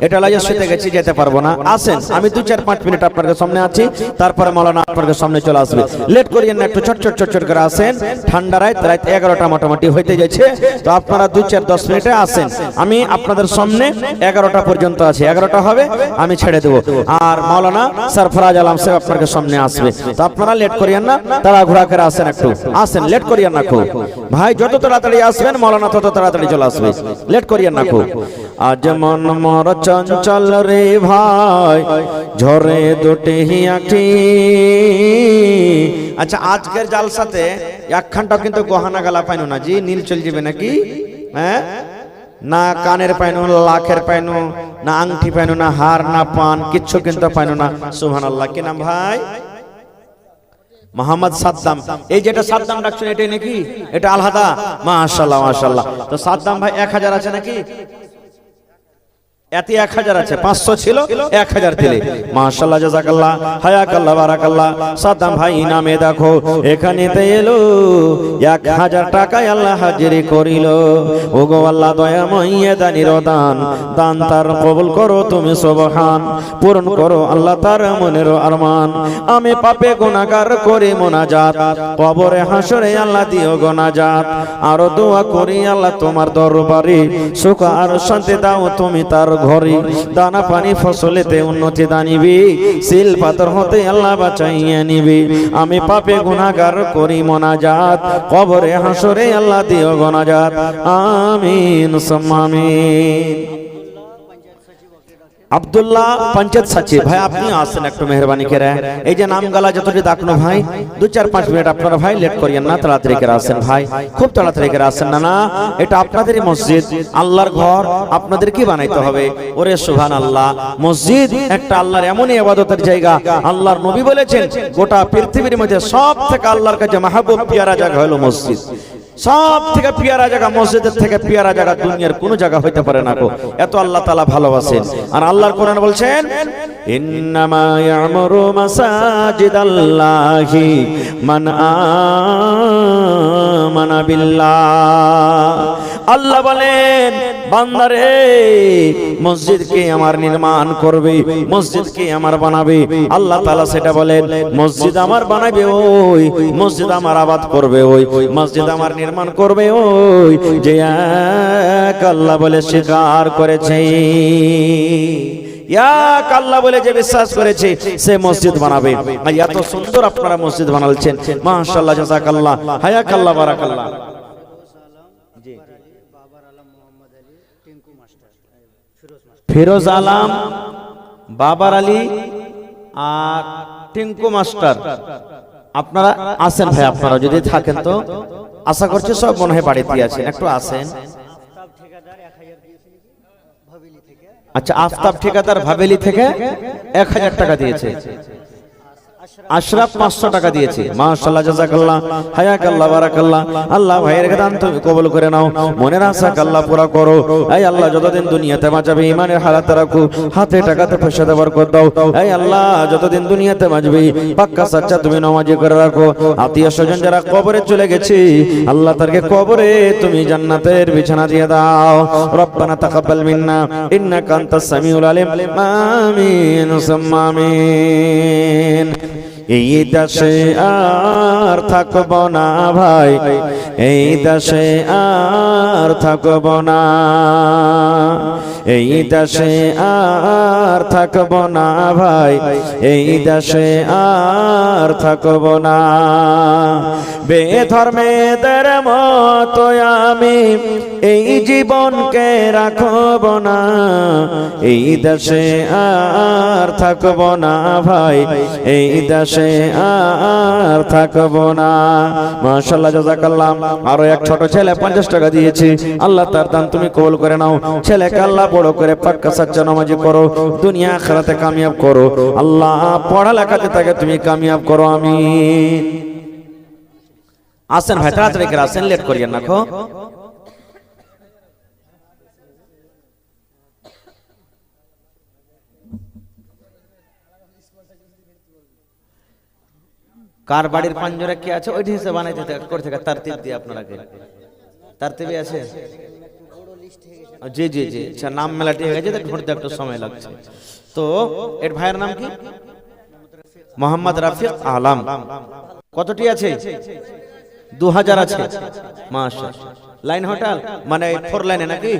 এটা লাগে শুতে গেছি যেতে পারবো না, আসেন। আমি 2-4-5 মিনিট আপনাদের সামনে আছি, তারপরে মাওলানা আপনাদের সামনে চলে আসবে, লেট করিয়েন না, একটু ছোট ছোট করে আসেন। ঠান্ডা রাত 11টা মোটামুটি হইতে যাচ্ছে, তো আপনারা 2-4-10 মিনিটে আসেন। আমি আপনাদের সামনে 11টা পর্যন্ত আছি, 11টা হবে আমি ছেড়ে দেবো। আর মাওলানা সরফরাজ আলম সাহেব আপনাদের সামনে আসবে, তো আপনারা লেট করিয়েন না, তারা ঘোরা করে আসেন, একটু আসেন, লেট করিয়েন না খুব ভাই, যত তাড়াতাড়ি আসবেন মাওলানা তত তাড়াতাড়ি চলে আসবে, লেট করিয়েন না খুব। আজ মন মোর চঞ্চল রে ভাই, ঝরে দুটি আঁখি। আচ্ছা আজকের জালসাতে একখানটা কিন্তু গহনা গালা পাইনো না জি, নীল চল যাবে নাকি? হ্যাঁ, না কানের পাইনো, লাখের পাইনো, না আংটি পাইনো, না হার, না পান, কিচ্ছু কিন্তু পাইনো না। সুবহানাল্লাহ। কি নাম ভাই? মোহাম্মদ সাদ্দাম। এই যেটা সাদ্দাম ডাকছেন এটাই নাকি? এটা আলহাদা, মাশাআল্লাহ মাশাআল্লাহ। তো সাদ্দাম ভাই 1000 আছে নাকি? এতে 1000 আছে, 500 ছিল 1000 দিলে, মাশাআল্লাহ জাযাকাল্লাহ হায়াকাল্লাহ বারাকাল্লাহ। সাদ্দাম ভাই নামে দেখো এখানেতে এলো 1000 টাকায় আল্লাহ হাজিরি করিল। ওগো আল্লাহ দয়াময় দানির দান, দান তার কবুল করো তুমি সুবহান, পূরণ করো আল্লাহ তার মনের আরমান। আমি পাপে গুনাহগার করি মোনাজাত, কবরে হাসরে আল্লাহ দিও গোনাজাত। আর দোয়া করি আল্লাহ তোমার দরবারে, সুখ আর শান্তি দাও তুমি তার ঘরে। দানা পানি ফসলেতে উন্নতি দানিবি, সিল পাথর হতে আল্লাহ বাঁচাইয়া নিবি। আমি পাপে গুনাহগার করি মোনাজাত, কবরে হাসরে আল্লাহ দিও গোনাজাত। আমিন সুম্মা আমিন। আব্দুল্লাহ পঞ্চায়েত সচিব ভাই আপনি আসেন একটু মেহরবানি করে। এই যে নাম গালা যতটি ডাকনো ভাই 2-4-5 মিনিট আপনারা ভাই লেট করিয়েন না, তাড়াতাড়ি করে আসেন ভাই, খুব তাড়াতাড়ি করে আসেন। না না এটা আপনাদেরই মসজিদ, আল্লাহর ঘর, আপনাদের কি বানাইতে হবে? ওরে সুবহানাল্লাহ, মসজিদ একটা আল্লাহর এমনই ইবাদতের জায়গা, আল্লাহর নবী বলেছেন গোটা পৃথিবীর মধ্যে সব থেকে আল্লাহর কাছে মাহবুব পিয়ারা জায়গা হলো মসজিদ। সব থেকে পিয়ারা জায়গা, মসজিদের থেকে পিয়ারা জায়গা দুনিয়ার কোন জায়গা হইতে পারে না গো, এত আল্লাহ তাআলা ভালোবাসেন। আর আল্লাহর কোরআন বলছেন ইন্নামা ইয়ামুরু মাসাজিদাল্লাহি মান আমানা বিল্লাহ। আল্লাহ বলেন বান্দারে মসজিদকে আমার নির্মাণ করবে, মসজিদকে আমার বানাবে। আল্লাহ তাআলা সেটা বলেন মসজিদ আমার বানাবে ওই, মসজিদ আমার আবাদ করবে ওই, মসজিদ আমার নির্মাণ করবে ওই যে এক আল্লাহ বলে স্বীকার করেছে, এক আল্লাহ বলে যে বিশ্বাস করেছে সে মসজিদ বানাবে। আর এত সুন্দর আপনারা মসজিদ বানালছেন, মাশাআল্লাহ জাযাকাল্লাহ হায়াকাল্লাহ বারাকাল্লাহ। ফিরোজ আলম, বাবার আলী আর টিঙ্কু মাস্টার আপনারা আসেন ভাই, আপনারা যদি থাকেন তো আশা করছি সব মনে হয় বাড়িতে আছেন, একটু আসেন। আচ্ছা আফতাব ঠিকাদার ভাবেলি থেকে 1000 টাকা দিয়েছে, আশরাফ 500 টাকা দিয়েছে, মাশাআল্লাহ জাযাকাল্লাহ হায়াকাল্লাহ বারাকাল্লাহ। আল্লাহ ভাইয়ের দান তুমি কবুল করে নাও, মনের আশা আল্লাহ পুরা করো। এই আল্লাহ যতদিন দুনিয়াতে বাঁচাবে ইমানের হালাতে রাখো, হাতে টাকাতে পয়সাতে বরকত দাও। এই আল্লাহ যতদিন দুনিয়াতে বাঁচবে পাক্কা সাচ্চা তুমি নামাজি করে রাখো। আত্মীয় স্বজন যারা কবরে চলে গেছে আল্লাহ তাদেরকে কবরে তুমি জান্নাতের বিছানা দিয়ে দাও। রব্বানা তাকাব্বাল মিন্না ইন্নাকা আনতাস সামিউল আলিম। আমিন সুম্মা আমিন। এই দেশে আর থাকব না ভাই, এই দেশে আর থাকব না, এই দেশে আর থাকব না ভাই, এই দেশে আর থাকব না। বেধর্মেদের মতো আমি এই জীবনকে রাখব না, এই দেশে আর থাকব না ভাই, এই দেশে আর থাকব না। মাশাআল্লাহ জাযাকাল্লাহ। আরো এক ছোট ছেলে 50 টাকা দিয়েছে, আল্লাহ তার দান তুমি কবুল করে নাও। ছেলেকে আল্লাহ বড় করে পাক্কা সাচ্চা নামাজি করো, দুনিয়া আখিরাতে কামিয়াব করো। আল্লাহ পড়ালেখাতে তাকে তুমি কামিয়াব করো, আমিন। আসেন ভাই তাড়াতাড়ি করে আসেন, লেট করিয়েন না খো। কার বাড়ির পাঞ্জরা কি আছে ওইটি হিসেবে বানাইতে করে থাকে তারতিব দিয়ে আপনারাকে তারতিবই আছে জি জি জি আচ্ছা নাম মেলাটি হয়ে গেছে ঢুঁড়তে একটু সময় লাগছে তো এর ভাইয়ের নাম কি মোহাম্মদ রাফিক আলম কতটি আছে 2000 আছে মাশাআল্লাহ লাইন হোটেল মানে 4 লাইনে নাকি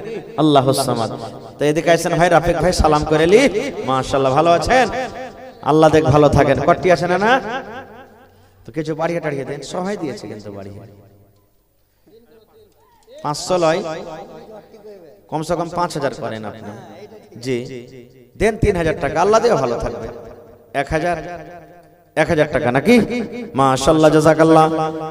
আল্লাহুস সামাদ তো এদিকে আছেন ভাই রাফিক ভাই সালাম করেলি মাশাআল্লাহ ভালো আছেন আল্লাহ দেখ ভালো থাকেন কটি আছে না তো কিছু বাড়িয়ে টাড়িয়ে দেন সহায় দিয়েছে কিন্তু বাড়িয়ে 500 লয় কমসে কম 5000 করেন আপনি জি দেন 3000 টাকা আল্লাহ দেও ভালো থাকবে 1000 টাকা নাকি মাশাআল্লাহ জাযাকাল্লাহ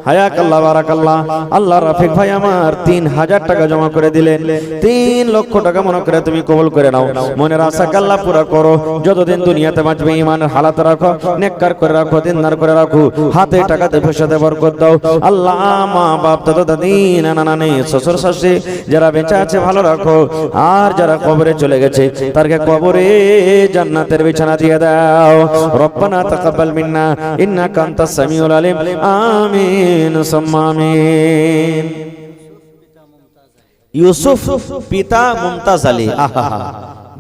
হায়াকাল্লাহ বারাকাল্লাহ আল্লাহ রাফিক ভাই আমার 3000 টাকা জমা করে দিলেন 3 লক্ষ টাকা মনে করে তুমি কবুল করে নাও মনের আশা আল্লাহ পুরো করো যতদিন দুনিয়াতে বাঁচবে ঈমানের হালাত রাখো নেককার করে রাখো দিনদার করে রাখো হাতে টাকাতে পয়সাতে বরকত দাও আল্লাহ মা বাপ দাদা দাদি নানা নানি শ্বশুর শাশুড়ি যারা বেঁচে আছে ভালো রাখো আর যারা কবরে চলে গেছে তারকে কবরে জান্নাতের বিছানা দিয়ে দাও রব্বানা তাকাব্বাল মিন্না ইন্নাকা আনতাস সামিউল আলিম আমিন সুম্মা আমিন ইউসুফ পিতা মুমতাজ আলী আহা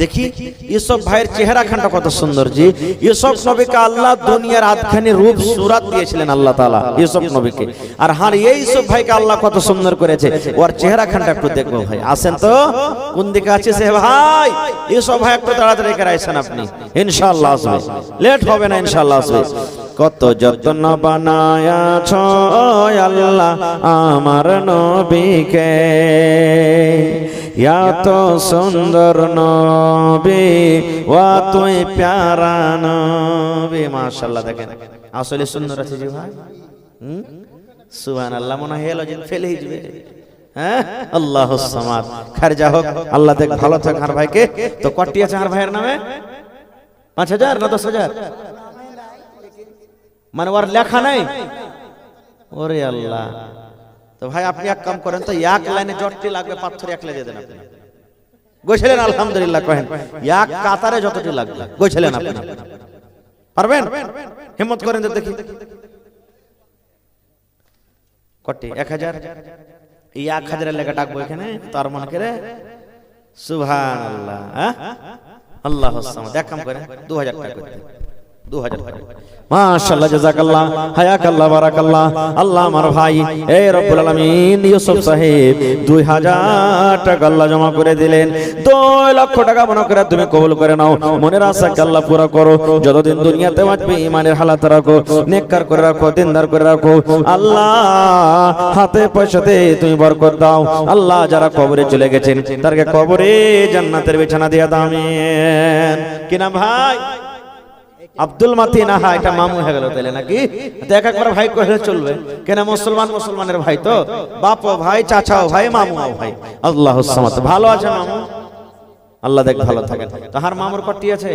দেখি ইউসুফ ভাইয়ের চেহারা খানটা কত সুন্দর জি ইউসুফ নবীকে আল্লাহ দুনিয়ার আধখানি রূপ সুরাত দিয়েছিলেন আল্লাহ তাআলা ইউসুফ নবীকে আর হার এই ইউসুফ ভাইকে আল্লাহ কত সুন্দর করেছে ওর চেহারা খানটা একটু দেখবো ভাই আসেন তো কোন দিকে আছে সে ভাই ইউসুফ ভাই একটু তাড়াতাড়ি করে আইছেন আপনি ইনশাআল্লাহ আসবে লেট হবে না ইনশাআল্লাহ আসবে কত যত্ন বানায়াছ আল্লাহ আমার নবীকে এত সুন্দর নবী ওয়া তুই প্যারা নবী মাশাআল্লাহ দেখেন আসলে সুন্দর আছে জি ভাই সুবহানাল্লাহ মনে হয় লজিন ফেলে যাবে হ্যাঁ আল্লাহুস সামাদ খারজা হোক আল্লাহ দেখ ভালো থাক আর ভাইকে তো কটি আছে আর ভাইয়ের নামে 5000 না 10000 মানে ওর লেখা নাই ওরে আল্লাহ তো ভাই আপনি এক কাম করেন তো এক লাইনে যতটি লাগবে পাথর এক লাইনে দেন আপনি গোছলেন আলহামদুলিল্লাহ কহেন এক কাতারে যতটি লাগবে গোছলেন আপনি পারবেন হিম্মত করেন তো দেখি কটি 1000 এই 1000 এর লেখা ডাকবো এখানে তার মনে করে সুবহানাল্লাহ হ্যাঁ আল্লাহুস সামাদ এক কাম করেন 2000 টাকা করতে 2000 টাকা মাশাআল্লাহ জাযাকাল্লাহ হায়াকাল্লাহ বারাকাল্লাহ আল্লাহ আমার ভাই এ রব্বুল আলামিন ইউসুফ সাহেব 2000 টাকা আল্লাহ জমা করে দিলেন 2 লক্ষ টাকা মনে করে তুমি কবুল করে নাও মনের আশাকে আল্লাহ পুরো করো যতদিন দুনিয়াতে বাঁচবে ঈমানের হালাত রাখো নেককার করে রাখো দিনদার করে রাখো আল্লাহ হাতে পয়সাতে তুমি বরকত দাও আল্লাহ যারা কবরে চলে গেছেন তারকে কবরে জান্নাতের বিছানা দিয়ে দাও আমিন কি নাম ভাই আব্দুল মাতিন আহা এটা মামু হয়ে গেল তাইলে নাকি দেখ একবার ভাই কইলে চলবে কেন মুসলমানের ভাই তো বাপও ভাই চাচাও ভাই মামুও ভাই আল্লাহুস সামাদ ভালো আছে মামু আল্লাহ দেখ ভালো থাকেন তাহার মামুর কটি আছে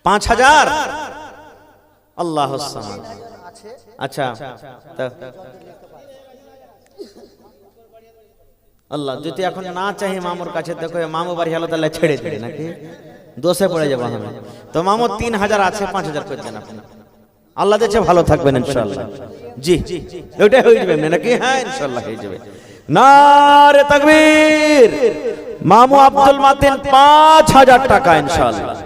$5000 আল্লাহুস সামাদ আচ্ছা আল্লাহ যদি এখন না চাই মামুর কাছে দেখো মামু বাড়ি হলো তাহলে ছেড়ে দিবে নাকি দোষে পড়ে যাবো আমি তো মামু 3000 আছে 5000 করে দেন আপনি আল্লাহ দেখে ভালো থাকবেন ইনশাআল্লাহ জি ওইটাই হয়ে যাবে নাকি হ্যাঁ ইনশাআল্লাহ হয়ে যাবে নারে তাকবীর মামু আব্দুল মাতিন 5000 টাকা ইনশাআল্লাহ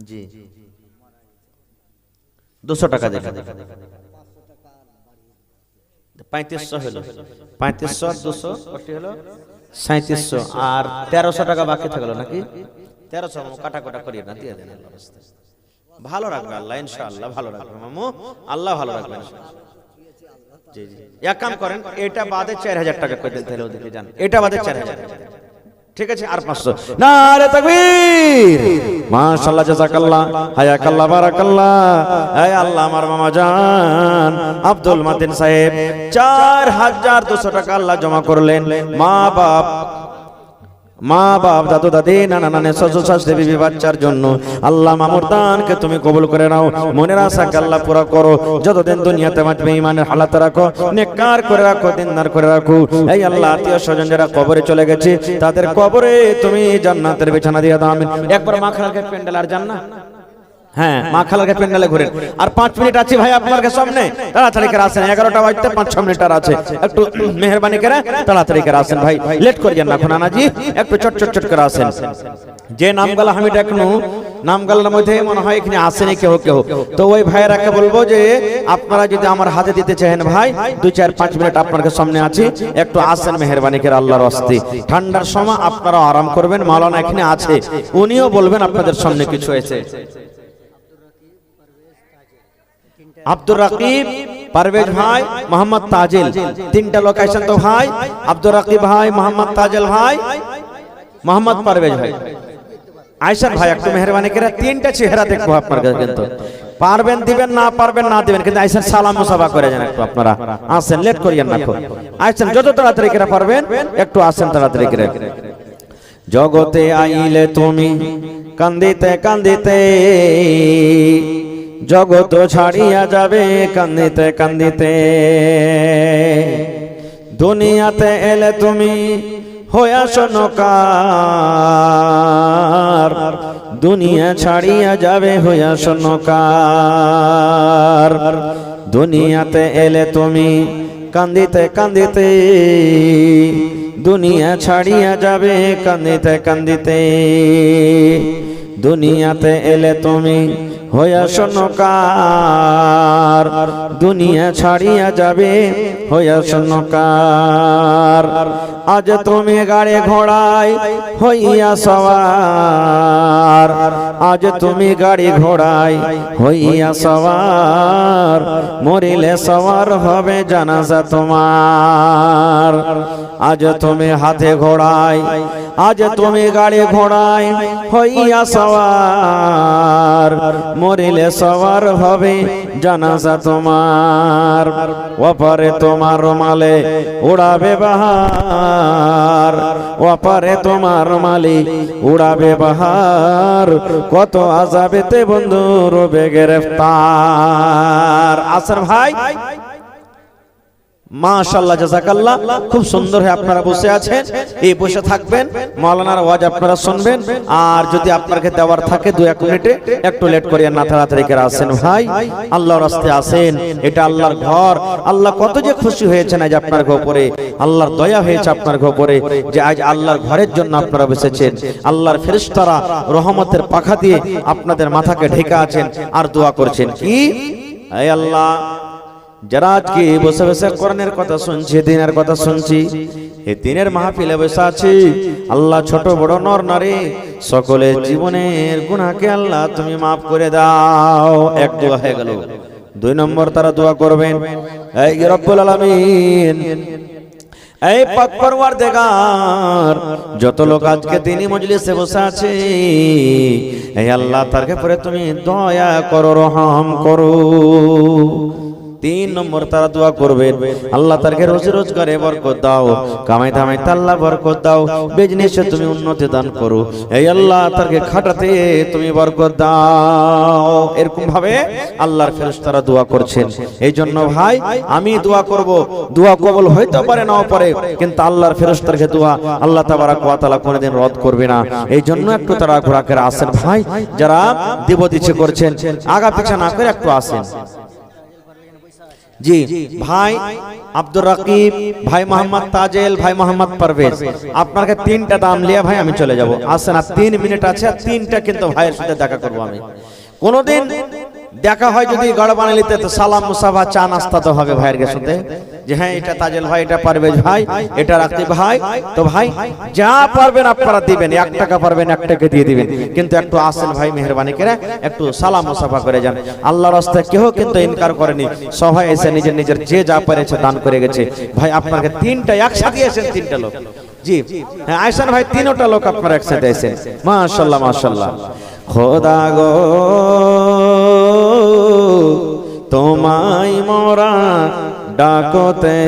জি 200 টাকা দেখা 3500 হলো 3500 200 কত হলো 3700 আর 1300 টাকা বাকি থাকলো নাকি 1300 কাটা কাটা করিয়ে না দিয়ে দেন আল্লাহ রাস্তায় ভালো রাখবে আল্লাহ ইনশাআল্লাহ ভালো রাখবে মামু আল্লাহ ভালো রাখবে জি জি এক কাম করেন এটা বাদে 4000 টাকা করে দেন তাহলে ওদিকে যান এটা বাদে 4000 ঠিক আছে আর 500 নারে তাকবীর মাশাআল্লাহ জাযাকাল্লাহ হায়াকাল্লাহ বারাকাল্লাহ হে আল্লাহ আমার মামা জান আব্দুল মাতিন সাহেব 4200 টাকা আল্লাহ জমা করলেন মা বাপ মা বাপ দাদু দাদি নানা নানি শ্বশুর শাশুড়ি বিবি বাচ্চার জন্য আল্লাহ মামুরদানকে তুমি কবুল করে নাও, মনের আশাকে আল্লাহ পুরা করো, যতদিন দুনিয়াতে বাঁচবে ইমানের হালাত রাখো, নেককার করে রাখো, দিনদার করে রাখো। এই আল্লাহ আত্মীয় স্বজন যারা কবরে চলে গেছে তাদের কবরে তুমি জান্নাতের বিছানা দিয়ে দাও আমিন। একবার মা খালাকে প্যান্ডেল আর জান্নাত, হ্যাঁ মা খালাকে প্যান্ডেলে ঘুরেন। আর 5 মিনিট আছে ভাই আপনার সামনে, তাড়াতাড়ি করে আসেন, 11টা বাজতে 5-6 মিনিট আর আছে, একটু মেহরবানি করে তাড়াতাড়ি করে আসেন ভাই, লেট করিয়েন না নানাজি, একটু চট করে আসেন। যে নামগুলো আমি দেখনু নামগুলোর মধ্যে মনে হয় এখানে আসেনি কেউ কেউ, তো ওই ভাইয়েরাকে বলবো যে আপনারা যদি আমার হাতে দিতে চাহেন ভাই 2-4-5 মিনিট আপনার সামনে আছি, একটু আসেন মেহরবানি করে আল্লাহর ওয়াস্তে। ঠান্ডার সময় আপনারা আরাম করবেন, মাওলানা এখানে আছে, উনিও বলবেন আপনাদের সামনে কিছু হয়েছে। আব্দুর রাকিব, পারভেজ ভাই, মোহাম্মদ তাজেল, 3টা লোকেশন তো ভাই, আব্দুর রাকিব ভাই, মোহাম্মদ তাজেল ভাই, মোহাম্মদ পারভেজ ভাই, আয়শার ভাই, একটু মেহরবানি করে 3টা চেহারা দেখবো আপনার কাছে, কিন্তু পারবেন দিবেন, না পারবেন না দিবেন, কিন্তু আয়শার সালাম মুসাফা করে যান একটু আপনারা আসেন, লেট করিয়েন না, আয়শান যত তাড়াতাড়ি করে পারবেন একটু আসেন তাড়াতাড়ি করে। জগতে আইলে তুমি কান্দিতে কান্দিতে, জগত ছাড়িয়া যাবে কান্দিতে কান্দিতে, দুনিয়াতে এলে তুমি হইয়া শোনকার, দুনিয়া ছাড়িয়া যাবে হইয়া শোনকার, দুনিয়াতে এলে তুমি কান্দিতে কান্দিতে, দুনিয়া ছাড়িয়া যাবে কান্দিতে কান্দিতে, দুনিয়াতে এলে তুমি হইয়া শোনকার, দুনিয়া ছাড়িয়া যাবে হইয়া শোনকার, আজ তুমি গাড়ি ঘোড়ায় হইয়া সওয়ার, আজ তুমি গাড়ি ঘোড়ায় হইয়া সওয়ার, মরিলে সওয়ার হবে জানাজা তোমার, আজ তুমি হাতে ঘোড়ায়, আজ তুমি গাড়ি ঘোড়ায় হইয়া সওয়ার, মরিলে সওয়ার হবে জানাজা তোমার, ওপারে তোমার মালে উড়াবে বাহার, ওপারে তোমার মালি উড়াবে বাহার, কত আযাবেতে বন্ধু রবে গ্রেফতার। আসেন ভাই, মাশাআল্লাহ জাযাকাল্লাহ, খুব সুন্দর হয়ে আপনারা বসে আছেন, এই বসে থাকবেন, মাওলানার ওয়াজ আপনারা শুনবেন, আর যদি আপনাকে দেওয়ার থাকে 2-1 মিনিটে একটু লেট করিয়েন না, তাড়াতাড়ি করে আসেন ভাই, আল্লাহর রাস্তায় আসেন, এটা আল্লাহর ঘর, আল্লাহ কত যে খুশি হয়েছেন আজ আপনার উপরে, আল্লাহর দয়া হয়েছে আপনার উপরে যে আজ আল্লাহর ঘরের জন্য আপনারা বসেছেন, আল্লাহর ফেরেশতারা রহমতের পাখা দিয়ে আপনাদের মাথাকে ঢেকে আছেন আর দোয়া করছেন কি, হে আল্লাহ যারা আজকে বসে বসে কোরআনের কথা শুনছি, দিনের কথা শুনছি, এই দিনের মাহফিলে বসে আছি, আল্লাহ ছোট বড় নর নারী সকলের জীবনের গুনাহকে আল্লাহ তুমি মাফ করে দাও। এক দোয়া হয়ে গেল। 2 নম্বর তারা দোয়া করবেন, এই রব্বুল আলামিন, এই পাক পরওয়ারদিগার, যত লোক আজকে দিনী মজলিসে বসে আছে, এই আল্লাহ তার উপরে তুমি দয়া করো, রহম করো। 3 নম্বর তারা দোয়া করবেন, আল্লাহ তারকে রোজি রোজগারে বরকত দাও, কামাই ধামাই আল্লাহ বরকত দাও, বিজনেসে তুমি উন্নতি দান করো, এই আল্লাহ তারকে খাটাতে তুমি বরকত দাও। এরকম ভাবে আল্লাহর ফেরেশতারা দোয়া করছেন। এই জন্য ভাই আমি দোয়া করব, দোয়া কবুল হইতে পারে নাও পারে, কিন্তু আল্লাহর ফেরেশতারকে দোয়া আল্লাহ তাবারক ওয়া তাআলা কোনোদিন রদ করবে না। এই জন্য একটু তারা ঘোরা করে আসেন ভাই, যারা দিব দিচ্ছে করছেন আগা পিছা না করে একটু আসেন। জি ভাই আব্দুর রাকিব ভাই, মোহাম্মদ তাজেল ভাই, মোহাম্মদ পারভেজ, আপনাকে 3টা দাম লিয়া ভাই আমি চলে যাব, আসেন, আর 3 মিনিট আছে, আর 3টা কিন্তু ভাইয়ের সাথে দেখা করবো আমি। কোনদিন দেখা হয় যদি গড় বানালিতে, তো সালাম মুসাফা চা নাস্তা তো হবে ভাইয়ের সাথে, যে হ্যাঁ এটা তাজেল ভাই, এটা পারভেজ ভাই, এটা রাকিব ভাই, তো ভাই যা পারবেন আপনারা দিবেন, 1 টাকা পারবেন 1 টাকা দিয়ে দিবেন, কিন্তু একটু আসেন ভাই মেহরবানি করে একটু সালাম মুসাফা করে যান। আল্লাহর রাস্তায় কেউ কিন্তু ইনকার করেনি, সবাই এসে নিজের নিজের যে যা পেরেছে দান করে গেছে। ভাই আপনাকে 3টা একসাথে এসেছেন, 3টা লোক, জি হ্যাঁ আয়সান ভাই, 3টা লোক আপনারা একসাথে এসেছেন, মাশাআল্লাহ মাশাআল্লাহ। খোদা গো তোমায় মোরা ডাকতে,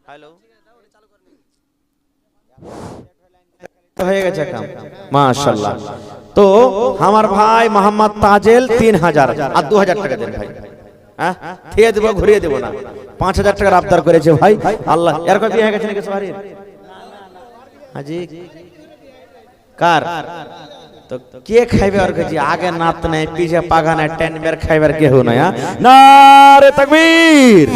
হ্যালো, হয়ে গেছে কাম, মাশাআল্লাহ। তো আমার ভাই মোহাম্মদ তাজেল 3000 আর 2000 টাকা দেন ভাই। হ্যাঁ, দিয়ে দেবো, ঘুরিয়ে দেবো না। 5000 টাকার আবদার করেছে ভাই। আল্লাহ, এর কত বিয়ে হয়ে গেছে নাকি সবারই? হাজি কার তো কে খাইবে? আর কাছে আগে নাত নাই, পিছে পাগা নাই, টেনবের খাইবার কেউ নাই। নারে তাকবীর।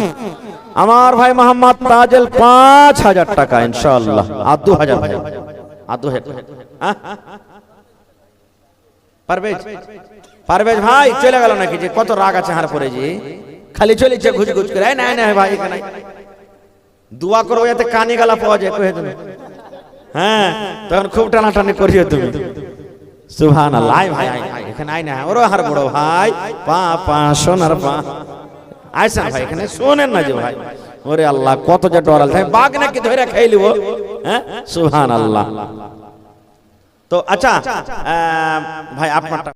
আমার ভাই মোহাম্মদ তাজেল 5000 টাকা ইনশাআল্লাহ, আর 2000 ভাই, আর 2000। পারভেজ ভাই চলে গেল নাকি? যে কত রাগ আছে হার পরে, যে খালি চলেছে ঘুষ ঘুষ করে। নাই নাই ভাই, এখানে দোয়া করবো যাতে কানে গালা পাওয়া যায়, কহে তুমি। হ্যাঁ, তখন খুব টানাটানি করিও তুমি। সুবহানাল্লাহ। ভাই এখানে আই না, ওরও হার বড় ভাই, পা পা সোনার পা। আইসা ভাই এখানে শোনেন না যে ভাই, ওরে আল্লাহ কত যে ডরাল ভাই, বাঘ নাকি ধরে খাই লিব। হ্যাঁ, সুবহানাল্লাহ। তো আচ্ছা ভাই আপনারটা